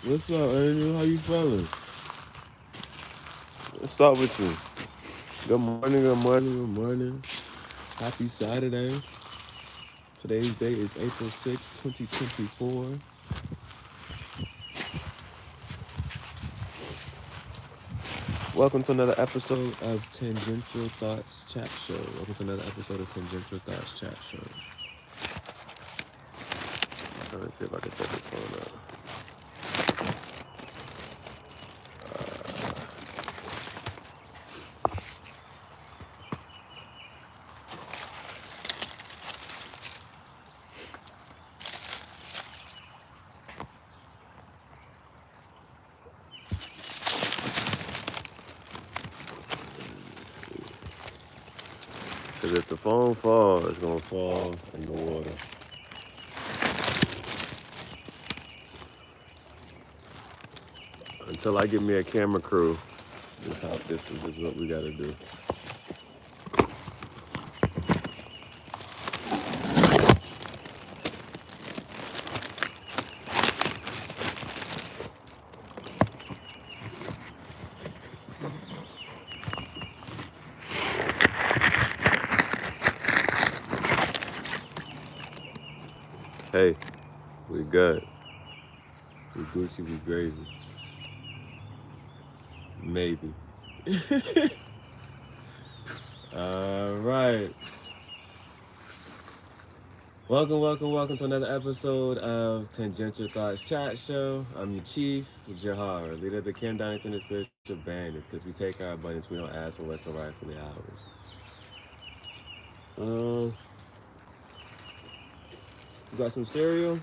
What's up, Angel? How you feeling? What's up with you? Good morning, good morning, good morning. Happy Saturday. Today's date is April 6, 2024. Welcome to another episode of Tangential Thoughts Chat Show. Welcome to another episode of Tangential Thoughts Chat Show. I'm trying to see if I can set this phone up. Because if the phone falls, it's going to fall in the water. Until I get me a camera crew, this is what we got to do. Hey, we good. We Gucci, we gravy. Maybe. All right. Welcome to another episode of Tangential Thoughts Chat Show. I'm your chief, Gihareh, leader of the Kim Dynasty and the Spiritual Bandits, because we take our abundance, we don't ask for what's so rightfully ours. We got some cereal.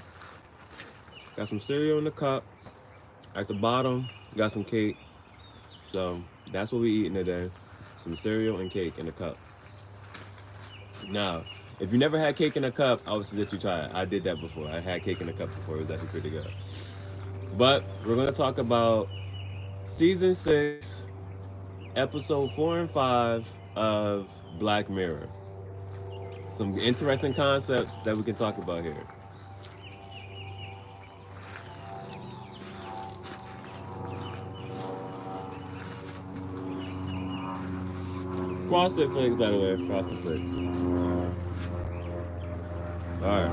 Got some cereal in the cup. At the bottom, got some cake. So that's what we eating today. Some cereal and cake in a cup. Now, if you never had cake in a cup, I would suggest you try it. I did that before. I had cake in a cup before. It was actually pretty good. But we're going to talk about Season 6, Episode 4 and 5 of Black Mirror. Some interesting concepts that we can talk about here. Frosted Flakes, by the way. Frosted Flakes. Alright.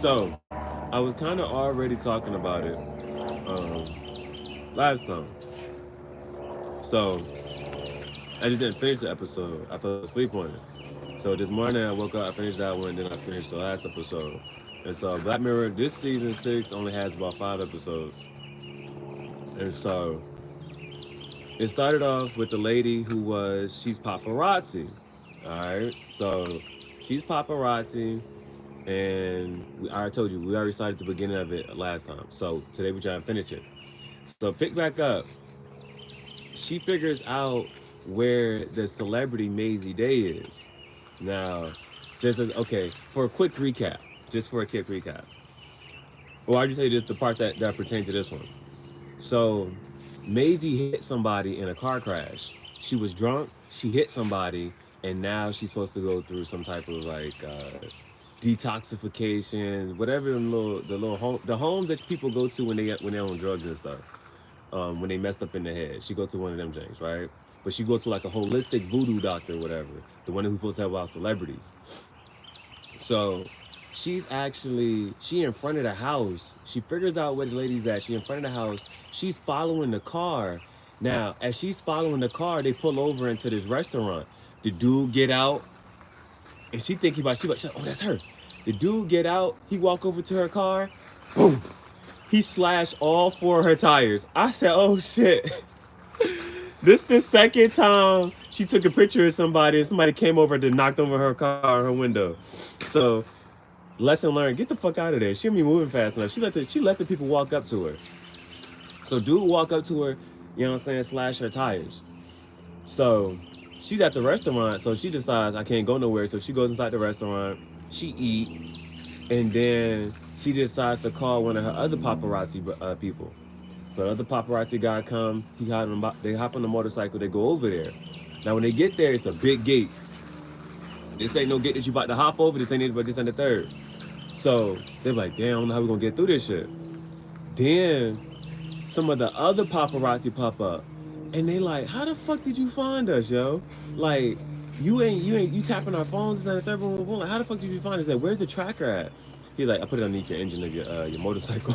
So, I was kind of already talking about it last time. So, I just didn't finish the episode. I fell asleep on it. So this morning I woke up, I finished that one, then I finished the last episode. And so Black Mirror, this season 6 only has about 5 episodes. And so it started off with the lady who she's paparazzi. Alright? So she's paparazzi, and I told you, we already started the beginning of it last time. So today we're trying to finish it. So pick back up. She figures out where the celebrity Maisie Day is. Now, just as okay, for a quick recap, just for a quick recap. Well, I just say just the parts that pertain to this one. So, Maisie hit somebody in a car crash. She was drunk. She hit somebody, and now she's supposed to go through some type of like detoxification, whatever the homes that people go to when they're on drugs and stuff. When they messed up in the head, she go to one of them things, right? But she go to like a holistic voodoo doctor, or whatever, the one who's supposed to help out celebrities. So she in front of the house. She figures out where the lady's at. She in front of the house. She's following the car. Now, as she's following the car, they pull over into this restaurant. The dude get out, and she think oh, that's her. The dude get out. He walk over to her car. Boom. He slashed all 4 of her tires. I said, oh shit. This the second time she took a picture of somebody and somebody came over and knocked over her car, her window. So, lesson learned, get the fuck out of there. She don't be moving fast enough. She let the people walk up to her. So dude walk up to her, you know what I'm saying, slash her tires. So she's at the restaurant, so she decides I can't go nowhere. So she goes inside the restaurant, she eat, and then she decides to call one of her other paparazzi people. So the other paparazzi guy come, they hop on the motorcycle, they go over there. Now when they get there, it's a big gate. This ain't no gate that you about to hop over, this ain't it but this and the third. So they're like, damn, I don't know how we gonna get through this shit. Then some of the other paparazzi pop up and they like, how the fuck did you find us, yo? Like, you tapping our phones and the third one. Like, how the fuck did you find us? Like, where's the tracker at? He's like, I put it underneath your engine of your motorcycle.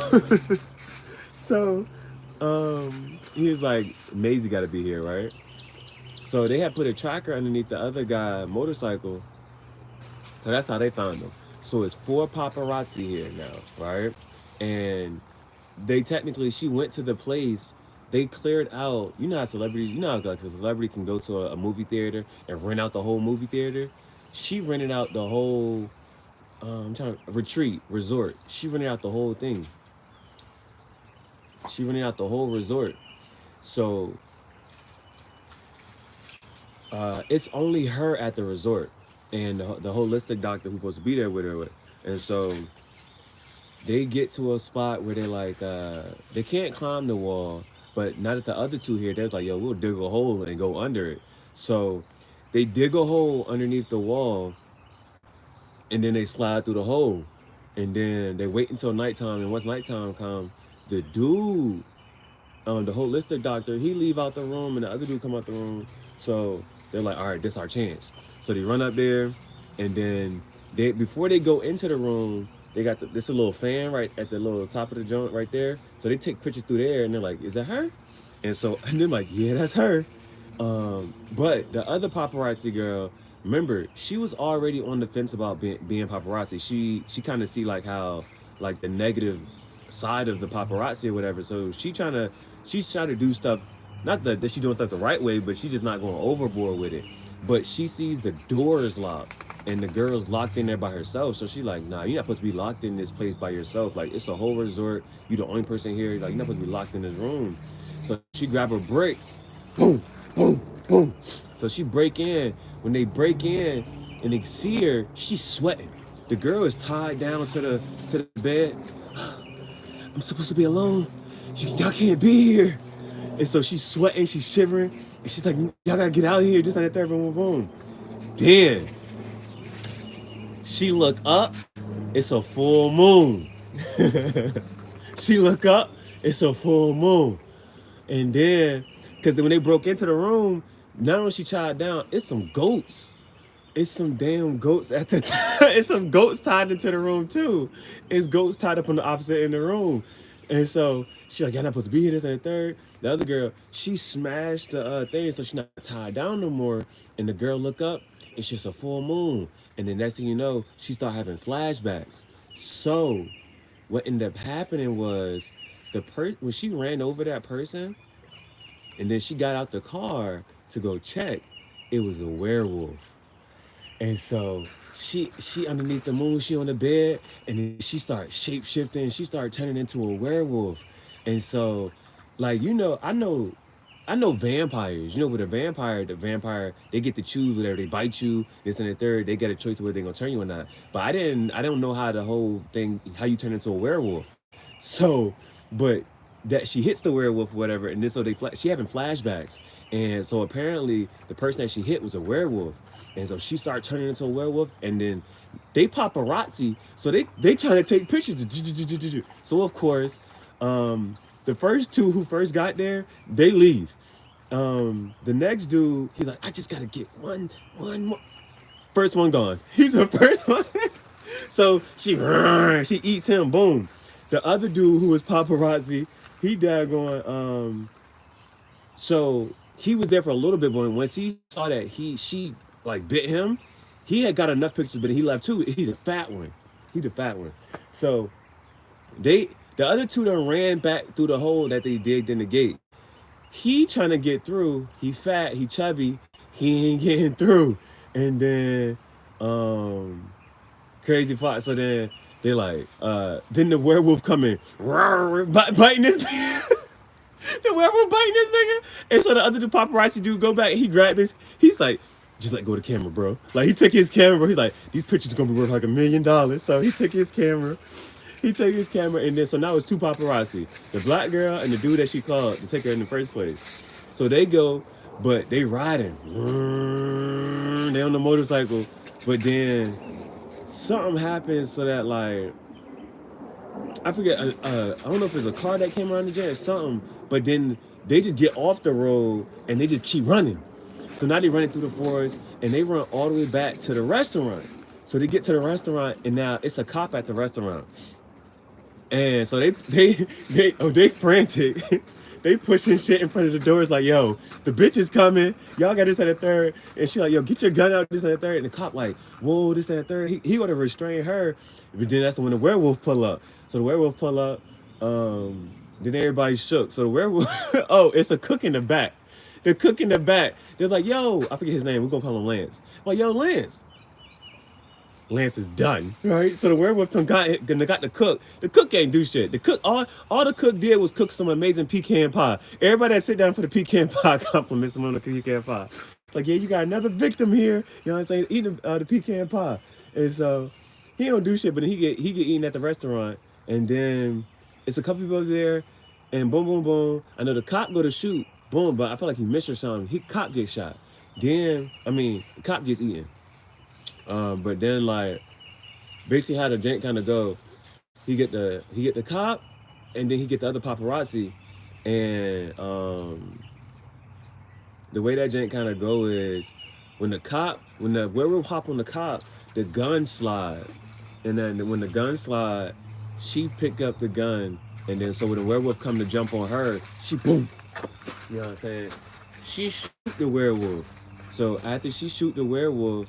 So he's like, Maisie gotta be here, right? So they had put a tracker underneath the other guy's motorcycle. So that's how they found him. So it's 4 paparazzi here now, right? And she went to the place, they cleared out, you know how celebrities, you know how like a celebrity can go to a movie theater and rent out the whole movie theater? She rented out the whole, resort. She rented out the whole thing. She rented out the whole resort. So it's only her at the resort and the holistic doctor who's supposed to be there with her. And so they get to a spot where they're like, they can't climb the wall, but now that the other 2 here, they're like, yo, we'll dig a hole and go under it. So they dig a hole underneath the wall and then they slide through the hole. And then they wait until nighttime, and once nighttime comes, the dude, the holistic doctor, he leave out the room and the other dude come out the room. So they're like, all right, this our chance. So they run up there, and then before they go into the room, they got this a little fan right at the little top of the joint right there. So they take pictures through there, and they're like, is that her? And they're like, yeah, that's her. But the other paparazzi girl, remember, she was already on the fence about being paparazzi. She kind of see like how like the negative side of the paparazzi or whatever. So she's trying to do stuff, not that she's doing stuff the right way, but she's just not going overboard with it. But she sees the doors locked and the girl's locked in there by herself. So she's like, nah, you're not supposed to be locked in this place by yourself. Like, it's a whole resort. You the only person here. Like, you're not supposed to be locked in this room. So she grab a brick. Boom, boom, boom. So she break in. When they break in and they see her, she's sweating. The girl is tied down to the bed. I'm supposed to be alone. Y'all can't be here. And so she's sweating, she's shivering, and she's like, y'all gotta get out of here, just like that third, boom, boom, boom. Then she look up, it's a full moon. She look up, it's a full moon. And then, because when they broke into the room, not only she tied down, it's some goats. It's some damn goats at the time. It's some goats tied into the room too. It's goats tied up on the opposite end of the room. And so she's like, y'all not supposed to be here, this and the third. The other girl, she smashed the thing, so she's not tied down no more. And the girl look up, it's just a full moon. And the next thing you know, she start having flashbacks. So what ended up happening was when she ran over that person, and then she got out the car to go check, it was a werewolf. And so she underneath the moon, she on the bed, and then she started shape-shifting, she started turning into a werewolf. And so, like, you know, I know I know vampires. You know, with a vampire, they get to choose whatever, they bite you, this and the third. They get a choice of whether they're gonna turn you or not. But I don't know how the whole thing, how you turn into a werewolf. So, but that she hits the werewolf, or whatever, and then so she having flashbacks, and so apparently the person that she hit was a werewolf, and so she started turning into a werewolf, and then they paparazzi, so they trying to take pictures. So of course, the first two who first got there, they leave. The next dude, he's like, I just gotta get one more. First one gone. He's the first one. So she eats him. Boom. The other dude who was paparazzi, he daggone. So he was there for a little bit, but once he saw that she like bit him, he had got enough pictures, but he left too. He's the fat one. He the fat one. So the other two done ran back through the hole that they digged in the gate. He trying to get through. He fat. He chubby. He ain't getting through. And then crazy part. So then they like then the werewolf come in, biting this nigga. The werewolf biting this nigga. And so the other the paparazzi dude go back and he grabbed this. He's like, just let go of the camera, bro. Like he took his camera. He's like, these pictures are gonna be worth like $1 million. So he took his camera. And then so now it's two paparazzi, the black girl and the dude that she called to take her in the first place. So they go, but they riding. They on the motorcycle, but then something happens so that like I forget. I don't know if it's a car that came around the jet or something, but then they just get off the road and they just keep running. So now they're running through the forest and they run all the way back to the restaurant. So they get to the restaurant and now it's a cop at the restaurant. And so they frantic. They pushing shit in front of the doors like, yo, the bitch is coming. Y'all got this and the third. And she like, yo, get your gun out, this and the third. And the cop like, whoa, this and the third. He ought to restrain her. But then that's when the werewolf pull up. So the werewolf pull up. Then everybody shook. So the werewolf, oh, it's a cook in the back. The cook in the back. They're like, yo, I forget his name. We're going to call him Lance. Like, yo, Lance. Lance is done, right? So the werewolf got the cook. The cook ain't do shit. The cook, all the cook did was cook some amazing pecan pie. Everybody that sit down for the pecan pie compliments him on the pecan pie. Like, yeah, you got another victim here. You know what I'm saying? Eating the pecan pie. And so he don't do shit, but he get eaten at the restaurant. And then it's a couple people there, and boom, boom, boom. I know the cop go to shoot, boom, but I feel like he missed or something. Cop gets shot. Then, the cop gets eaten. But then like basically how the jank kind of go, he get the cop, and then he get the other paparazzi, and the way that jank kind of go is when the werewolf hop on the cop, the gun slide, and then when the gun slide, she pick up the gun, and then so when the werewolf come to jump on her, she boom, you know what I'm saying? She shoot the werewolf. So after she shoot the werewolf,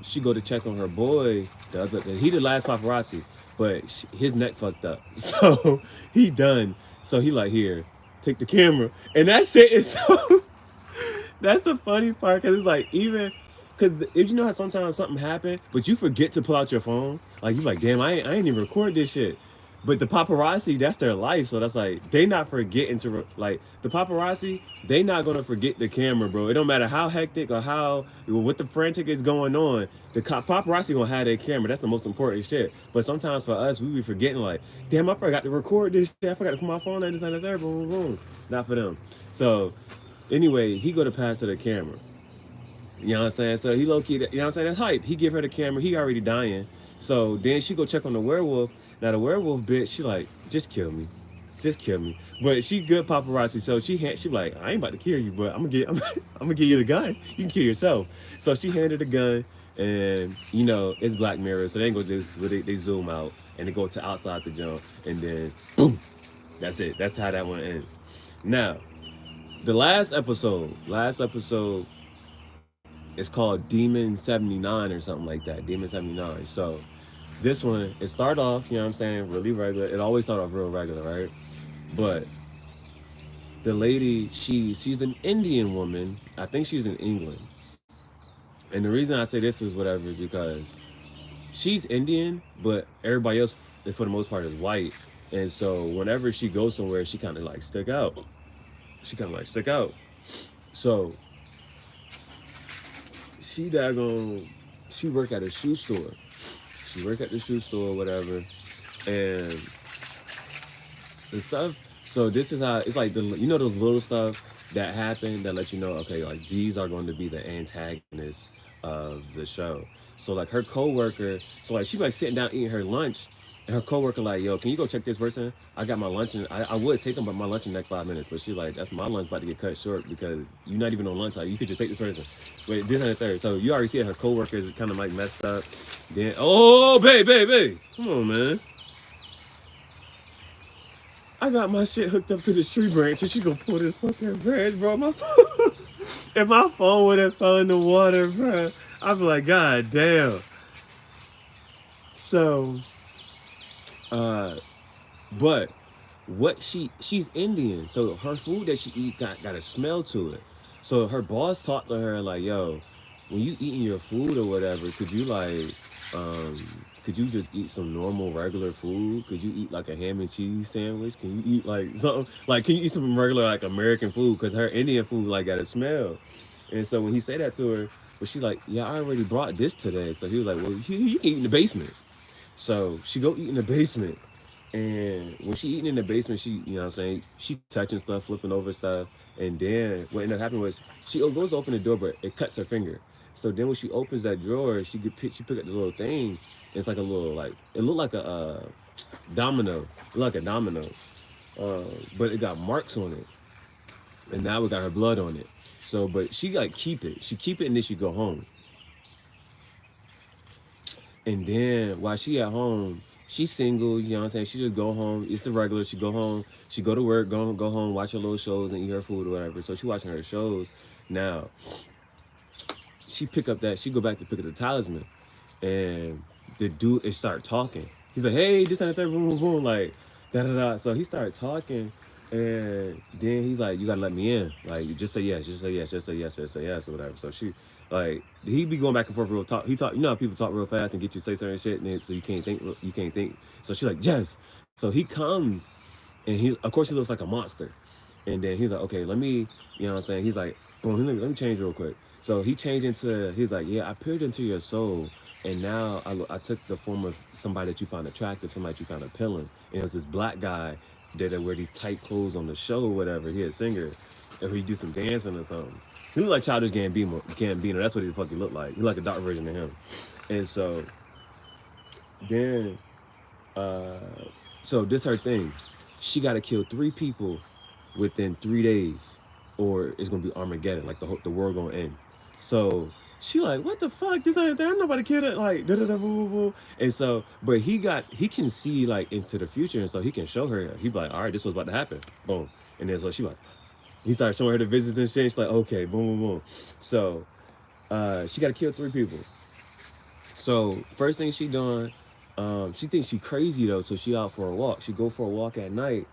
she go to check on her boy. He the last paparazzi, but his neck fucked up, so he done. So he like, here, take the camera, and that shit is so. That's the funny part, cause it's like even, cause if you know how sometimes something happen, but you forget to pull out your phone, like you like, damn, I ain't even record this shit. But the paparazzi, that's their life, so that's like they not forgetting to like the paparazzi. They not gonna forget the camera, bro. It don't matter how hectic or how what the frantic is going on. The paparazzi gonna have their camera. That's the most important shit. But sometimes for us, we be forgetting like, damn, I forgot to record this shit. I forgot to put my phone on this and there. Boom, boom, boom. Not for them. So anyway, he go to pass her the camera. You know what I'm saying? So he low key, you know what I'm saying? That's hype. He give her the camera. He already dying. So then she go check on the werewolf. Now the werewolf bitch, she like, just kill me. But she good paparazzi, so she like, I ain't about to kill you, but I'm gonna give you the gun. You can kill yourself. So she handed the gun, and you know it's Black Mirror, so they ain't gonna do. They zoom out and they go to outside the jump, and then boom, that's it. That's how that one ends. Now, the last episode is called Demon 79 or something like that. Demon 79. So this one, it started off, you know what I'm saying, really regular. It always started off real regular, right? But the lady, she's an Indian woman. I think she's in England. And the reason I say this is whatever is because she's Indian, but everybody else, for the most part, is white. And so whenever she goes somewhere, she kind of like stick out. she kind of like sick out. So she daggone, she worked at a shoe store. She worked at the shoe store, whatever, and stuff. So this is how it's like the those little stuff that happen that let you know, okay, like these are going to be the antagonists of the show. So like her coworker, so like she like sitting down eating her lunch, and her coworker like, yo, can you go check this person? I got my lunch, and I would take them, but my lunch in the next 5 minutes. But she's like, that's my lunch about to get cut short because you're not even on lunch. Like you could just take this person. Wait, this and the third. So you already see that her coworker is kind of like messed up. Then babe, come on, man. I got my shit hooked up to this tree branch, and she gonna pull this fucking branch, bro. My phone, if my phone would have fell in the water, bro, I'd be like, God damn. So, but what she's Indian, so her food that she eat got a smell to it. So her boss talked to her like, yo, when you eating your food or whatever, um, could you just eat some normal regular food? Could you eat like a ham and cheese sandwich? Can you eat like something like can you eat some regular like American food? Because her Indian food like got a smell. And so when he said that to her, but she's like, yeah, I already brought this today. So he was like, well, you can eat in the basement. So she go eat in the basement. And when she eating in the basement, she, you know what I'm saying, she touching stuff, flipping over stuff. And then what ended up happening was she goes to open the door, but it cuts her finger. So then when she opens that drawer, she pick up the little thing. It's like a little like it looked like a domino, it looked like a domino, but it got marks on it, and now it got her blood on it. So, but she like keep it. She keep it, and then she go home. And then while she at home, she's single, you know what I'm saying? She just go home. It's the regular. She go home. She go to work, go home, watch her little shows and eat her food or whatever. So she watching her shows. Now, she pick up that, she go back to pick up the talisman. And the dude is start talking. He's like, hey, this and the third, boom, boom, boom, like, da da da. So he started talking. And then he's like, you gotta let me in. Like, just say yes, just say yes, just say yes, just say yes, or whatever. So she, like, he be going back and forth real talk. He talk, you know how people talk real fast and get you to say certain shit, and then, so you can't think, you can't think. So she's like, yes. So he comes, and he, of course, he looks like a monster. And then he's like, okay, let me, you know what I'm saying? He's like, boom, let me change real quick. So he changed into, he's like, yeah, I peered into your soul, and now I took the form of somebody that you found attractive, somebody that you found appealing. And it was this black guy that wear these tight clothes on the show or whatever. He a singer, and he do some dancing or something. He look like Childish Gambino. That's what he fucking looked like. He like a dark version of him. And so then, so this her thing. She got to kill 3 people within 3 days, or it's gonna be Armageddon. Like the world gonna end. So she like, what the fuck? This ain't there. I'm nobody kid it. Like, da da da boo boo boo. And so, but he can see like into the future, and so he can show her. He be like, all right, this was about to happen. Boom. And then so she like, he started showing her the visits and shit. She's like, okay, boom, boom, boom. So, she got to kill 3 people. So first thing she done, she thinks she crazy though, so she out for a walk. She go for a walk at night,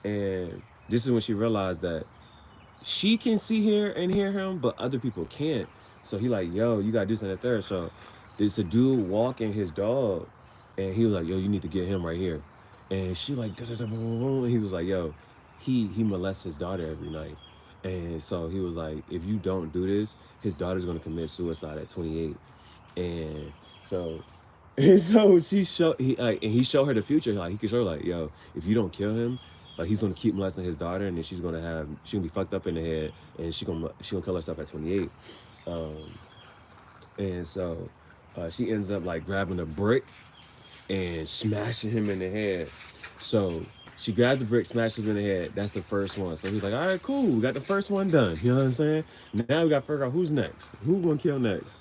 and this is when she realized that she can see here and hear him, but other people can't. So he like, yo, you got this and the third. So there's a dude walking his dog, and he was like, yo, you need to get him right here. And she like, da da da boom boom. And he was like, yo, he molests his daughter every night. And so he was like, if you don't do this, his daughter's gonna commit suicide at 28. And so he showed her the future. Like he could show her like, yo, if you don't kill him, like he's gonna keep molesting his daughter, and then she's gonna be fucked up in the head, and she gonna kill herself at 28. And so she ends up like grabbing a brick and smashing him in the head. So she grabs the brick, smashes him in the head. That's the first one. So he's like, all right, cool, we got the first one done. You know what I'm saying? Now we got to figure out who's next. Who gonna kill next?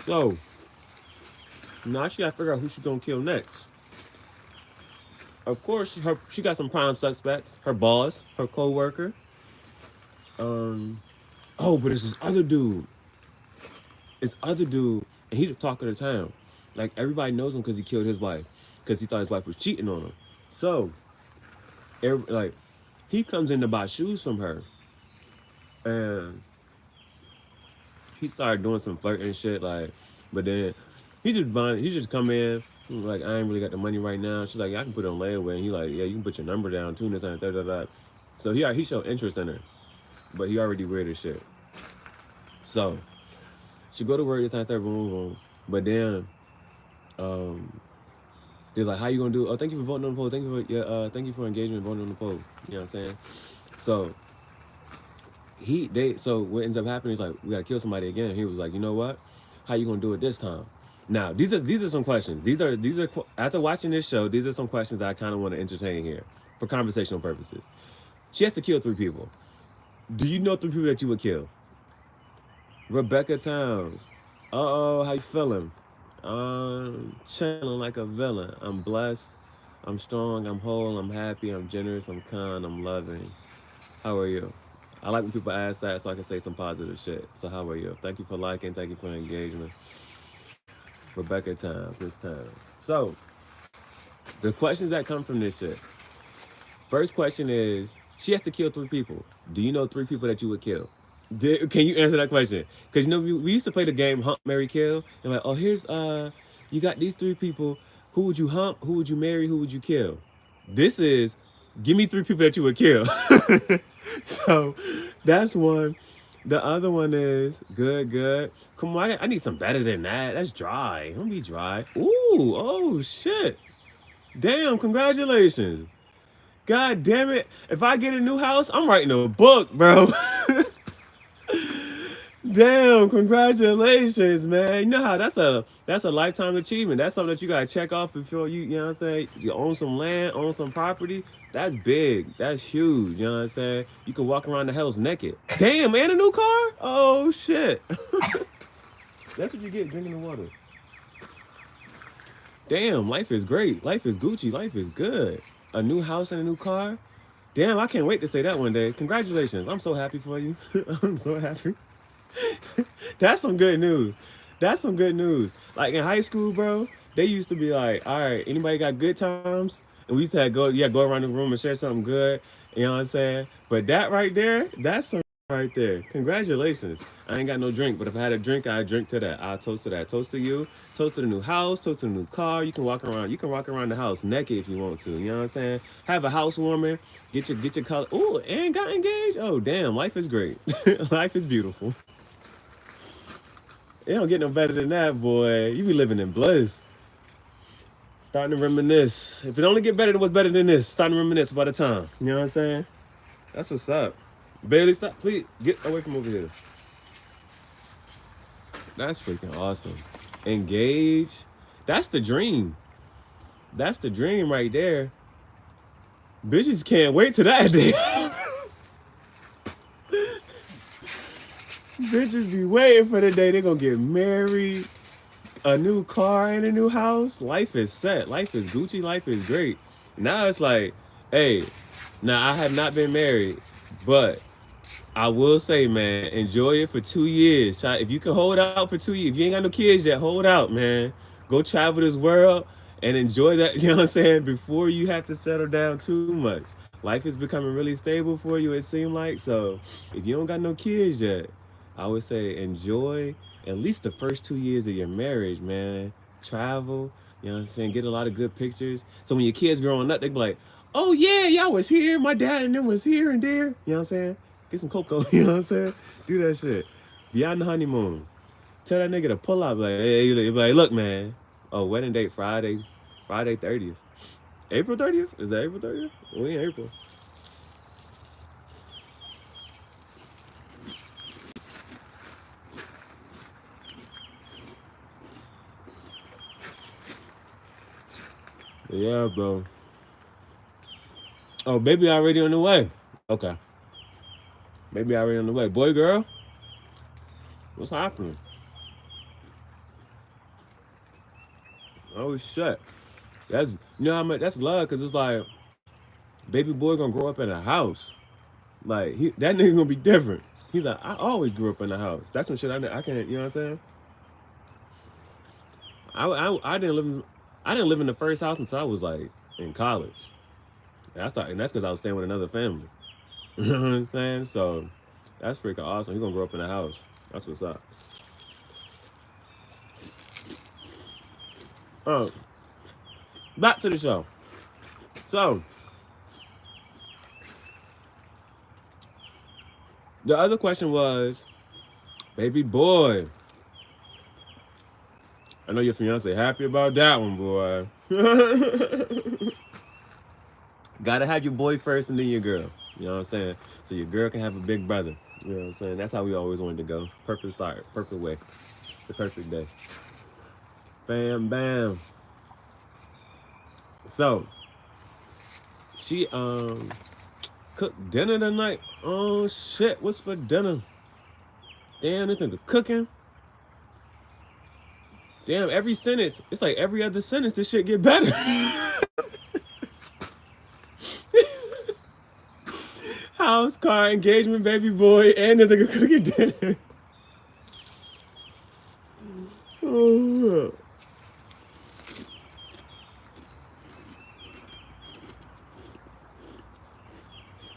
So now she gotta figure out who she's gonna kill next. Of course, she got some prime suspects. Her boss, her co-worker. Oh, but it's this other dude. It's other dude, and he's the talk of the town. Like everybody knows him because he killed his wife, because he thought his wife was cheating on him. So, like, he comes in to buy shoes from her, and he started doing some flirting and shit, like, but then he just come in, like, I ain't really got the money right now. She's like, yeah, I can put it on layaway. And he like, yeah, you can put your number down too, this and that. So he showed interest in her, but he already weird as shit. So she go to work this and that, boom. But then they're like, how you gonna do? Oh, thank you for voting on the poll. Thank you for engagement and voting on the poll. You know what I'm saying? So so what ends up happening is like, we gotta kill somebody again. He was like, you know what? How you gonna do it this time? Now these are some questions. These are after watching this show, these are some questions that I kind of want to entertain here for conversational purposes. She has to kill 3 people. Do you know 3 people that you would kill? Rebecca Towns. Uh-oh, how you feeling? Chilling like a villain. I'm blessed. I'm strong. I'm whole. I'm happy. I'm generous. I'm kind. I'm loving. How are you? I like when people ask that so I can say some positive shit. So how are you? Thank you for liking. Thank you for engagement. Rebecca Time, this time. So, the questions that come from this shit. First question is, she has to kill 3 people. Do you know 3 people that you would kill? Can you answer that question? Because, you know, we used to play the game Hump, Marry, Kill. And like, oh, here's, you got these 3 people. Who would you hump? Who would you marry? Who would you kill? This is, give me 3 people that you would kill. So, that's one. The other one is, good. Come on, I need some better than that. That's dry. Don't be dry. Ooh, oh, shit. Damn, congratulations. God damn it. If I get a new house, I'm writing a book, bro. Damn, congratulations, man. You know how that's a lifetime achievement. That's something that you gotta check off before you know what I'm saying? You own some land, own some property. That's big. That's huge. You know what I'm saying? You can walk around the house naked. Damn, and a new car? Oh shit. That's what you get drinking the water. Damn, life is great. Life is Gucci. Life is good. A new house and a new car. Damn, I can't wait to say that one day. Congratulations. I'm so happy for you. I'm so happy. That's some good news. That's some good news. Like in high school, bro, they used to be like, all right, anybody got good times? And we used to have go around the room and share something good. You know what I'm saying? But that right there, that's some right there. Congratulations. I ain't got no drink, but if I had a drink, I'd drink to that. I'll toast to that. Toast to you. Toast to the new house. Toast to the new car. You can walk around. You can walk around the house naked if you want to. You know what I'm saying? Have a housewarming. Get your color. Ooh, and got engaged. Oh damn, life is great. Life is beautiful. It don't get no better than that, boy. You be living in bliss. Starting to reminisce. If it only get better than what's better than this, starting to reminisce by the time. You know what I'm saying? That's what's up. Bailey, stop. Please, get away from over here. That's freaking awesome. Engage. That's the dream. That's the dream right there. Bitches can't wait till that day. Bitches be waiting for the day they're gonna get married, a new car and a new house. Life is set. Life is Gucci. Life is great. Now it's like, hey, now I have not been married, but I will say, man, enjoy it for 2 years. Try, if you can hold out for 2 years. If you ain't got no kids yet, hold out, man. Go travel this world and enjoy that, you know what I'm saying, before you have to settle down too much. Life is becoming really stable for you, it seems like. So if you don't got no kids yet, I would say enjoy at least the first 2 years of your marriage, man. Travel, you know what I'm saying? Get a lot of good pictures. So when your kids growing up, they be like, oh yeah, y'all was here. My dad and them was here and there. You know what I'm saying? Get some cocoa, you know what I'm saying? Do that shit. Beyond the honeymoon. Tell that nigga to pull up, like, hey, like, look, man. Oh, wedding date Friday 30th. April 30th? Is that April 30th? We in April. Yeah, bro. Oh, baby already on the way. Okay. Baby already on the way. Boy, girl? What's happening? Oh, shit. That's, you know how much, that's love, because it's like, baby boy gonna grow up in a house. Like, that nigga gonna be different. He's like, I always grew up in a house. That's some shit I can't, you know what I'm saying? I didn't live in the first house until I was like in college. And that's because I was staying with another family. You know what I'm saying? So that's freaking awesome. He's gonna grow up in a house. That's what's up. Back to the show. So, the other question was, baby boy. I know your fiance happy about that one, boy. Gotta have your boy first and then your girl. You know what I'm saying? So your girl can have a big brother. You know what I'm saying? That's how we always wanted to go. Perfect start, perfect way. The perfect day. Bam, bam. So, she cooked dinner tonight. Oh shit, what's for dinner? Damn, this nigga cooking. Damn, every sentence, it's like every other sentence, this shit get better. House, car, engagement, baby boy, and the nigga cooking dinner. Oh.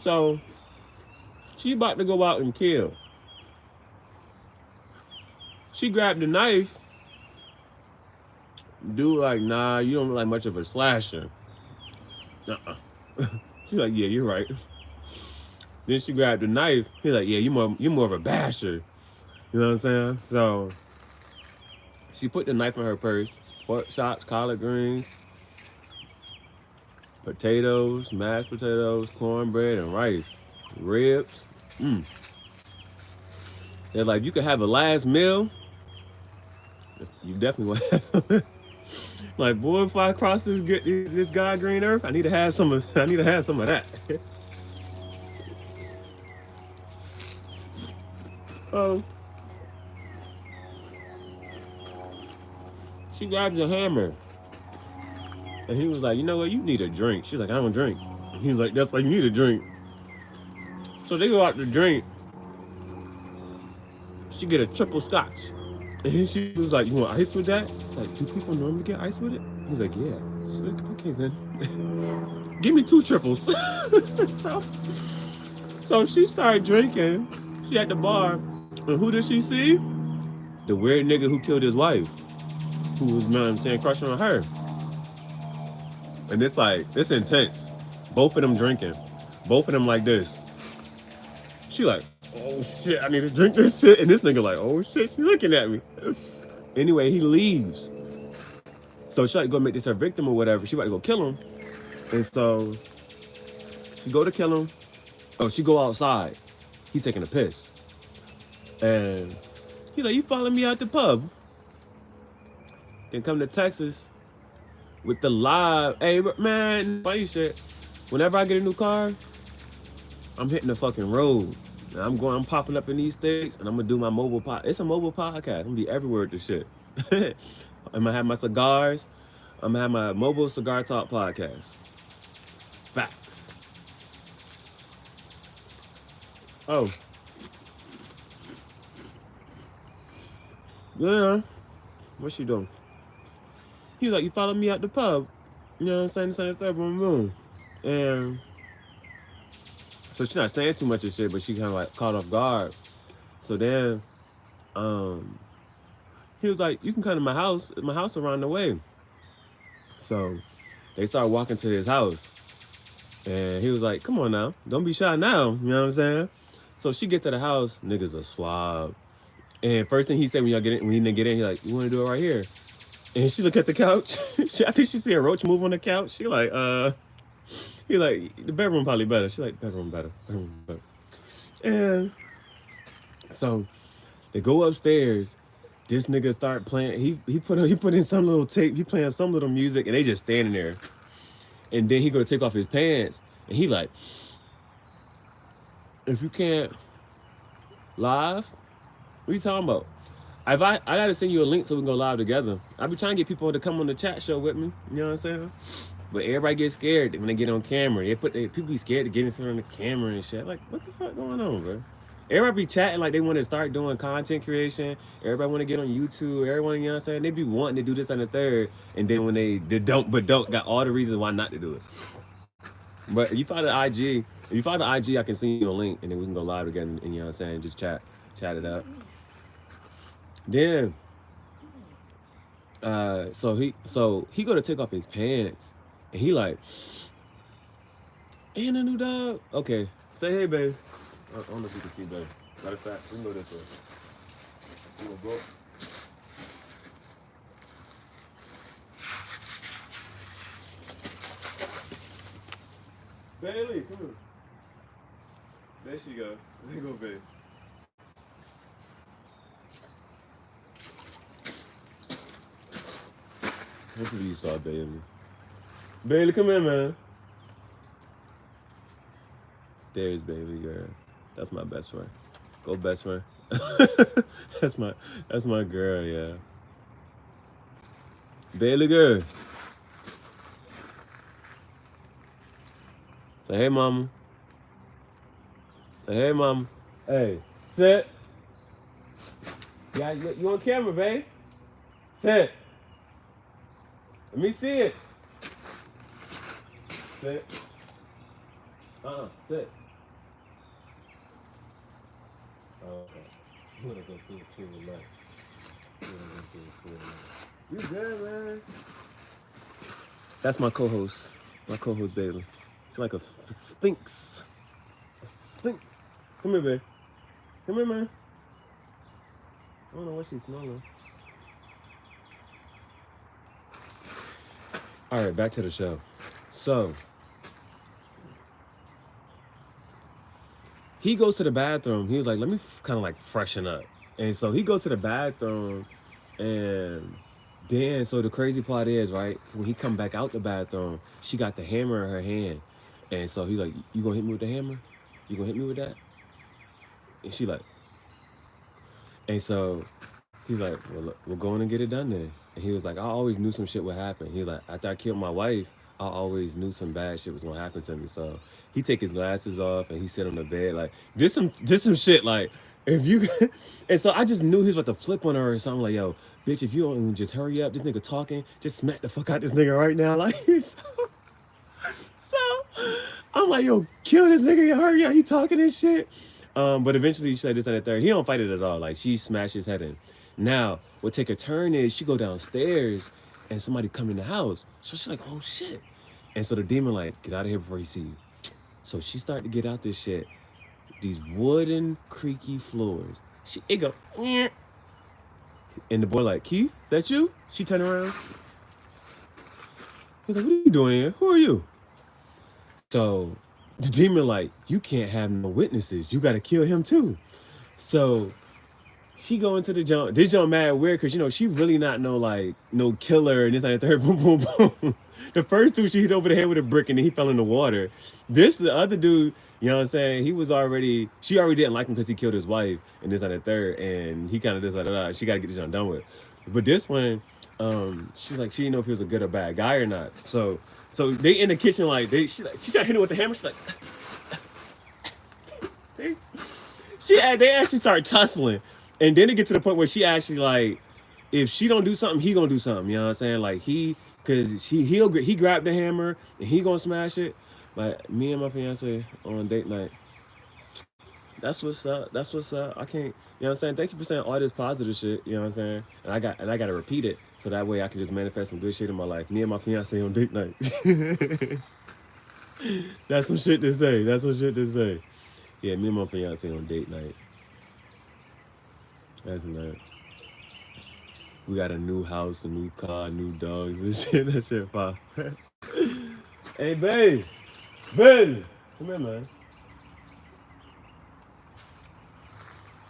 So, she about to go out and kill. She grabbed the knife. Dude like, nah, you don't look like much of a slasher. She's like, yeah, you're right. Then she grabbed the knife. He's like, yeah, you're more of a basher. You know what I'm saying? So she put the knife in her purse. Pork chops, collard greens, potatoes, mashed potatoes, cornbread, and rice. Ribs. They're like, you could have a last meal. You definitely want to have some. Like, boy, if I cross this God green earth, I need to have some of that. Oh. She grabs a hammer. And he was like, you know what, you need a drink. She's like, I don't drink. And he was like, that's why you need a drink. So they go out to drink. She get a triple scotch. And she was like, you want ice with that? Like, do people normally get ice with it? He's like, yeah. She's like, okay then. Give me 2 triples. so she started drinking. She at the bar. And who did she see? The weird nigga who killed his wife. Who was, man, saying, crushing on her. And it's like, it's intense. Both of them drinking. Both of them like this. She like, oh shit, I need to drink this shit. And this nigga like, oh shit, she looking at me. Anyway, he leaves. So she like go make this her victim or whatever. She about to go kill him. And so she go to kill him. Oh, she go outside. He taking a piss. And he like, you following me out the pub? Can come to Texas with the live. Hey, man, funny shit. Whenever I get a new car, I'm hitting the fucking road. And I'm popping up in these states, and I'm gonna do my mobile pod. It's a mobile podcast. I'm gonna be everywhere with this shit. I'm gonna have my cigars. I'm gonna have my mobile cigar talk podcast. Facts. Oh. Yeah. What's she doing? He was like, you follow me out the pub. You know what I'm saying? This ain't the third room. And so she's not saying too much of shit, but she kind of like caught off guard. So then, he was like, you can come to my house around the way. So they started walking to his house. And he was like, come on now, don't be shy now. You know what I'm saying? So she gets to the house, niggas a slob. And first thing he said when he didn't get in, he's like, you want to do it right here? And she looked at the couch. I think she see a roach move on the couch. She like, he like, the bedroom probably better. She like, bedroom better. And so they go upstairs. This nigga start playing. He put in some little tape. He playing some little music, and they just standing there. And then he go to take off his pants, and he like, if you can't live, what you talking about? I gotta send you a link so we can go live together. I be trying to get people to come on the chat show with me. You know what I'm saying? But everybody gets scared when they get on camera. People be scared to get in front of the camera and shit. Like, what the fuck going on, bro? Everybody be chatting like they want to start doing content creation. Everybody want to get on YouTube. Everyone, you know what I'm saying? They be wanting to do this and the third. And then when they don't, got all the reasons why not to do it. But if you follow the IG, I can send you a link and then we can go live again and you know what I'm saying? Just chat it up. Then So he go to take off his pants, and he like, ain't a new dog. Okay, say hey, babe. I don't know if you can see, babe. Matter of fact, we can go this way. You wanna go? Bailey, come here. There she go. There you go, babe. Hopefully you saw Bailey. Bailey, come here, man. There's Bailey girl. That's my best friend. Go best friend. that's my girl, yeah. Bailey girl. Say hey, mama. Say hey, mama. Hey, sit. Yeah, you on camera, babe? Sit. Let me see it. Sit. Sit. Okay. I'm gonna go to the pool tonight. You good, man? That's my co-host. My co-host, Bailey. She's like a sphinx. A sphinx. Come here, babe. Come here, man. I don't know what she's smelling. All right, back to the show. So, he goes to the bathroom. He was like, let me kind of like freshen up. And so he goes to the bathroom, and then, so the crazy part is, right, when he come back out the bathroom, she got the hammer in her hand. And so he like, you gonna hit me with the hammer? You gonna hit me with that? And she like, and so he's like, well, look, we're going to get it done then. And he was like, I always knew some shit would happen. He's like, after I killed my wife, I always knew some bad shit was gonna happen to me. So he take his glasses off and he sit on the bed like, this some shit like, if you, and so I just knew he was about to flip on her or something like, yo, bitch, if you don't just hurry up, this nigga talking, just smack the fuck out this nigga right now. Like, so I'm like, yo, kill this nigga, hurry up, he talking and shit. But eventually she said this and the third. He don't fight it at all. Like, she smashed his head in. Now, what take a turn is she go downstairs and somebody come in the house. So she's like, oh shit. And so the demon like, get out of here before he see you. So she started to get out this shit. These wooden, creaky floors. It go, nyeh. And the boy like, Keith, is that you? She turned around. He's like, what are you doing here? Who are you? So the demon like, you can't have no witnesses. You got to kill him too. So she go into the jump. This jump mad weird because, you know, she really not no killer and this and the third. Boom, boom, boom. The first dude she hit over the head with a brick and then he fell in the water. The other dude, you know what I'm saying? She already didn't like him because he killed his wife and this and the third. And he kind of this, she got to get this jump done with. But this one, she didn't know if he was a good or bad guy or not. So they in the kitchen she tried to hit him with the hammer. She's like, they actually start tussling. And then it get to the point where she actually like, if she don't do something, he gonna do something. You know what I'm saying? Like he grabbed the hammer and he gonna smash it. Like me and my fiance on date night. That's what's up. That's what's up. I can't. You know what I'm saying? Thank you for saying all this positive shit. You know what I'm saying? And I got to repeat it so that way I can just manifest some good shit in my life. Me and my fiance on date night. That's some shit to say. That's some shit to say. Yeah, me and my fiance on date night. That's nice. We got a new house, a new car, new dogs and shit. That shit fire. Hey, babe. Babe. Come here, man.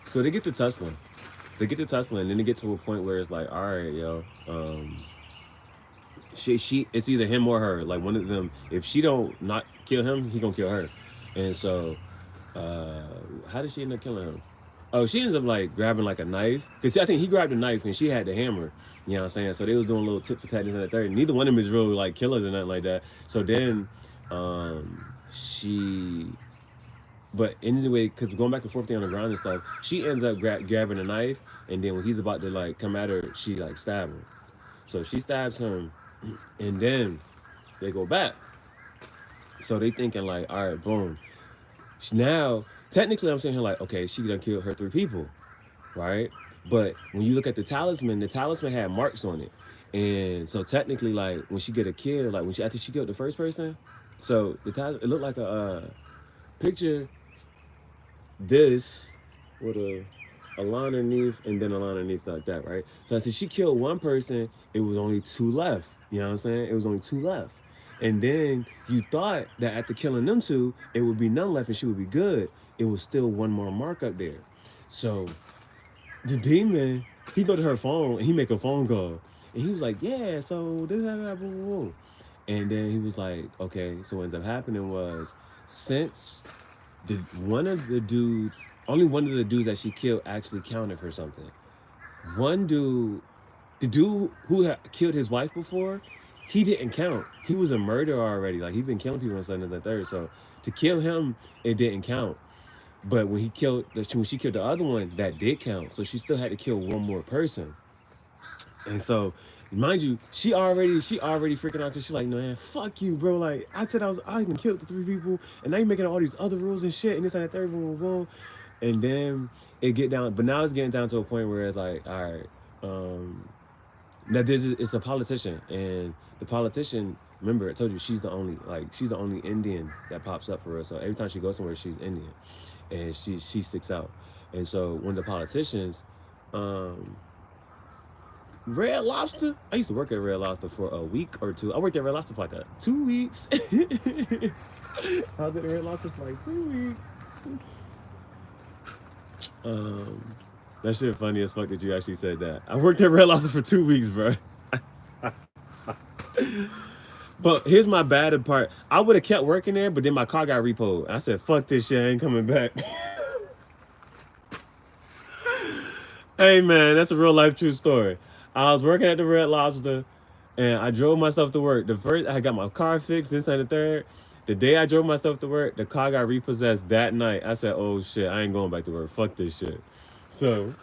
So they get to tussling. And then they get to a point where it's like, all right, yo. It's either him or her. Like one of them, if she don't not kill him, he gonna kill her. And so, how did she end up killing him? Oh, she ends up like grabbing like a knife. Cause I think he grabbed a knife and she had the hammer. You know what I'm saying? So they was doing a little tit for tat and the third. Neither one of them is really like killers or nothing like that. So then but anyway, cause going back and forth on the ground and stuff, she ends up grabbing a knife, and then when he's about to like come at her, she like stab him. So she stabs him, and then they go back. So they thinking like, all right, boom. Now, technically, I'm saying here like, okay, she done killed her 3 people, right? But when you look at the talisman had marks on it. And so technically, like when she get a kill, like when she after she killed the first person, so it looked like a picture this with a line underneath and then a line underneath like that, right? So after she killed one person, it was only two left. You know what I'm saying? It was only two left. And then you thought that after killing them two, it would be none left and she would be good. It was still one more mark up there. So the demon, he go to her phone and he make a phone call. And he was like, yeah, so this, that, boom, boom, boom. And then he was like, okay, so what ended up happening was since one of the dudes, only one of the dudes that she killed actually counted for something. One dude, the dude who had killed his wife before, he didn't count. He was a murderer already. Like he'd been killing people and something and the third. So to kill him, it didn't count. But when she killed the other one, that did count. So she still had to kill one more person. And so, mind you, she already freaking out because she's like, no, man, fuck you, bro. Like I said, I even killed the three people, and now you're making all these other rules and shit, and this and that third, boom, boom, boom. And then it get down, but now it's getting down to a point where it's like, all right, now it's a politician, and the politician, remember I told you she's the only Indian that pops up for her. So every time she goes somewhere, she's Indian, and she sticks out. And so when the politicians, Red Lobster, I used to work at Red Lobster for a week or two. I worked at Red Lobster for like 2 weeks. I was at Red Lobster for like 2 weeks. That shit funny as fuck that you actually said that. I worked at Red Lobster for 2 weeks, bro. But here's my bad part. I would have kept working there, but then my car got repoed. I said, fuck this shit, I ain't coming back. Hey man, that's a real life true story. I was working at the Red Lobster and I drove myself to work. I got my car fixed, this and the third. The day I drove myself to work, the car got repossessed that night. I said, oh shit, I ain't going back to work. Fuck this shit. So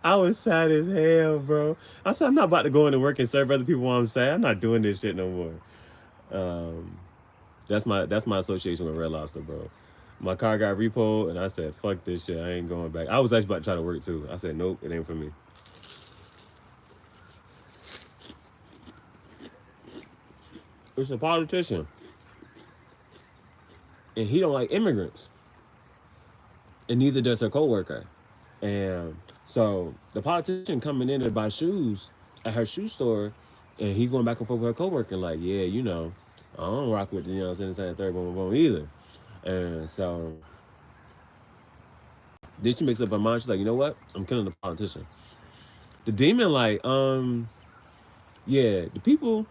I was sad as hell, bro. I said, I'm not about to go into work and serve other people while I'm sad. I'm not doing this shit no more. That's my association with Red Lobster, bro. My car got repoed and I said, fuck this shit. I ain't going back. I was actually about to try to work too. I said, nope, it ain't for me. It's a politician. And he don't like immigrants. And neither does her coworker. And so the politician coming in to buy shoes at her shoe store, and he going back and forth with her coworker, like, yeah, you know, I don't rock with the, you know, second, third, boom, boom, boom either. And so then she makes up her mind. She's like, you know what? I'm killing the politician. The demon, like, yeah, the people,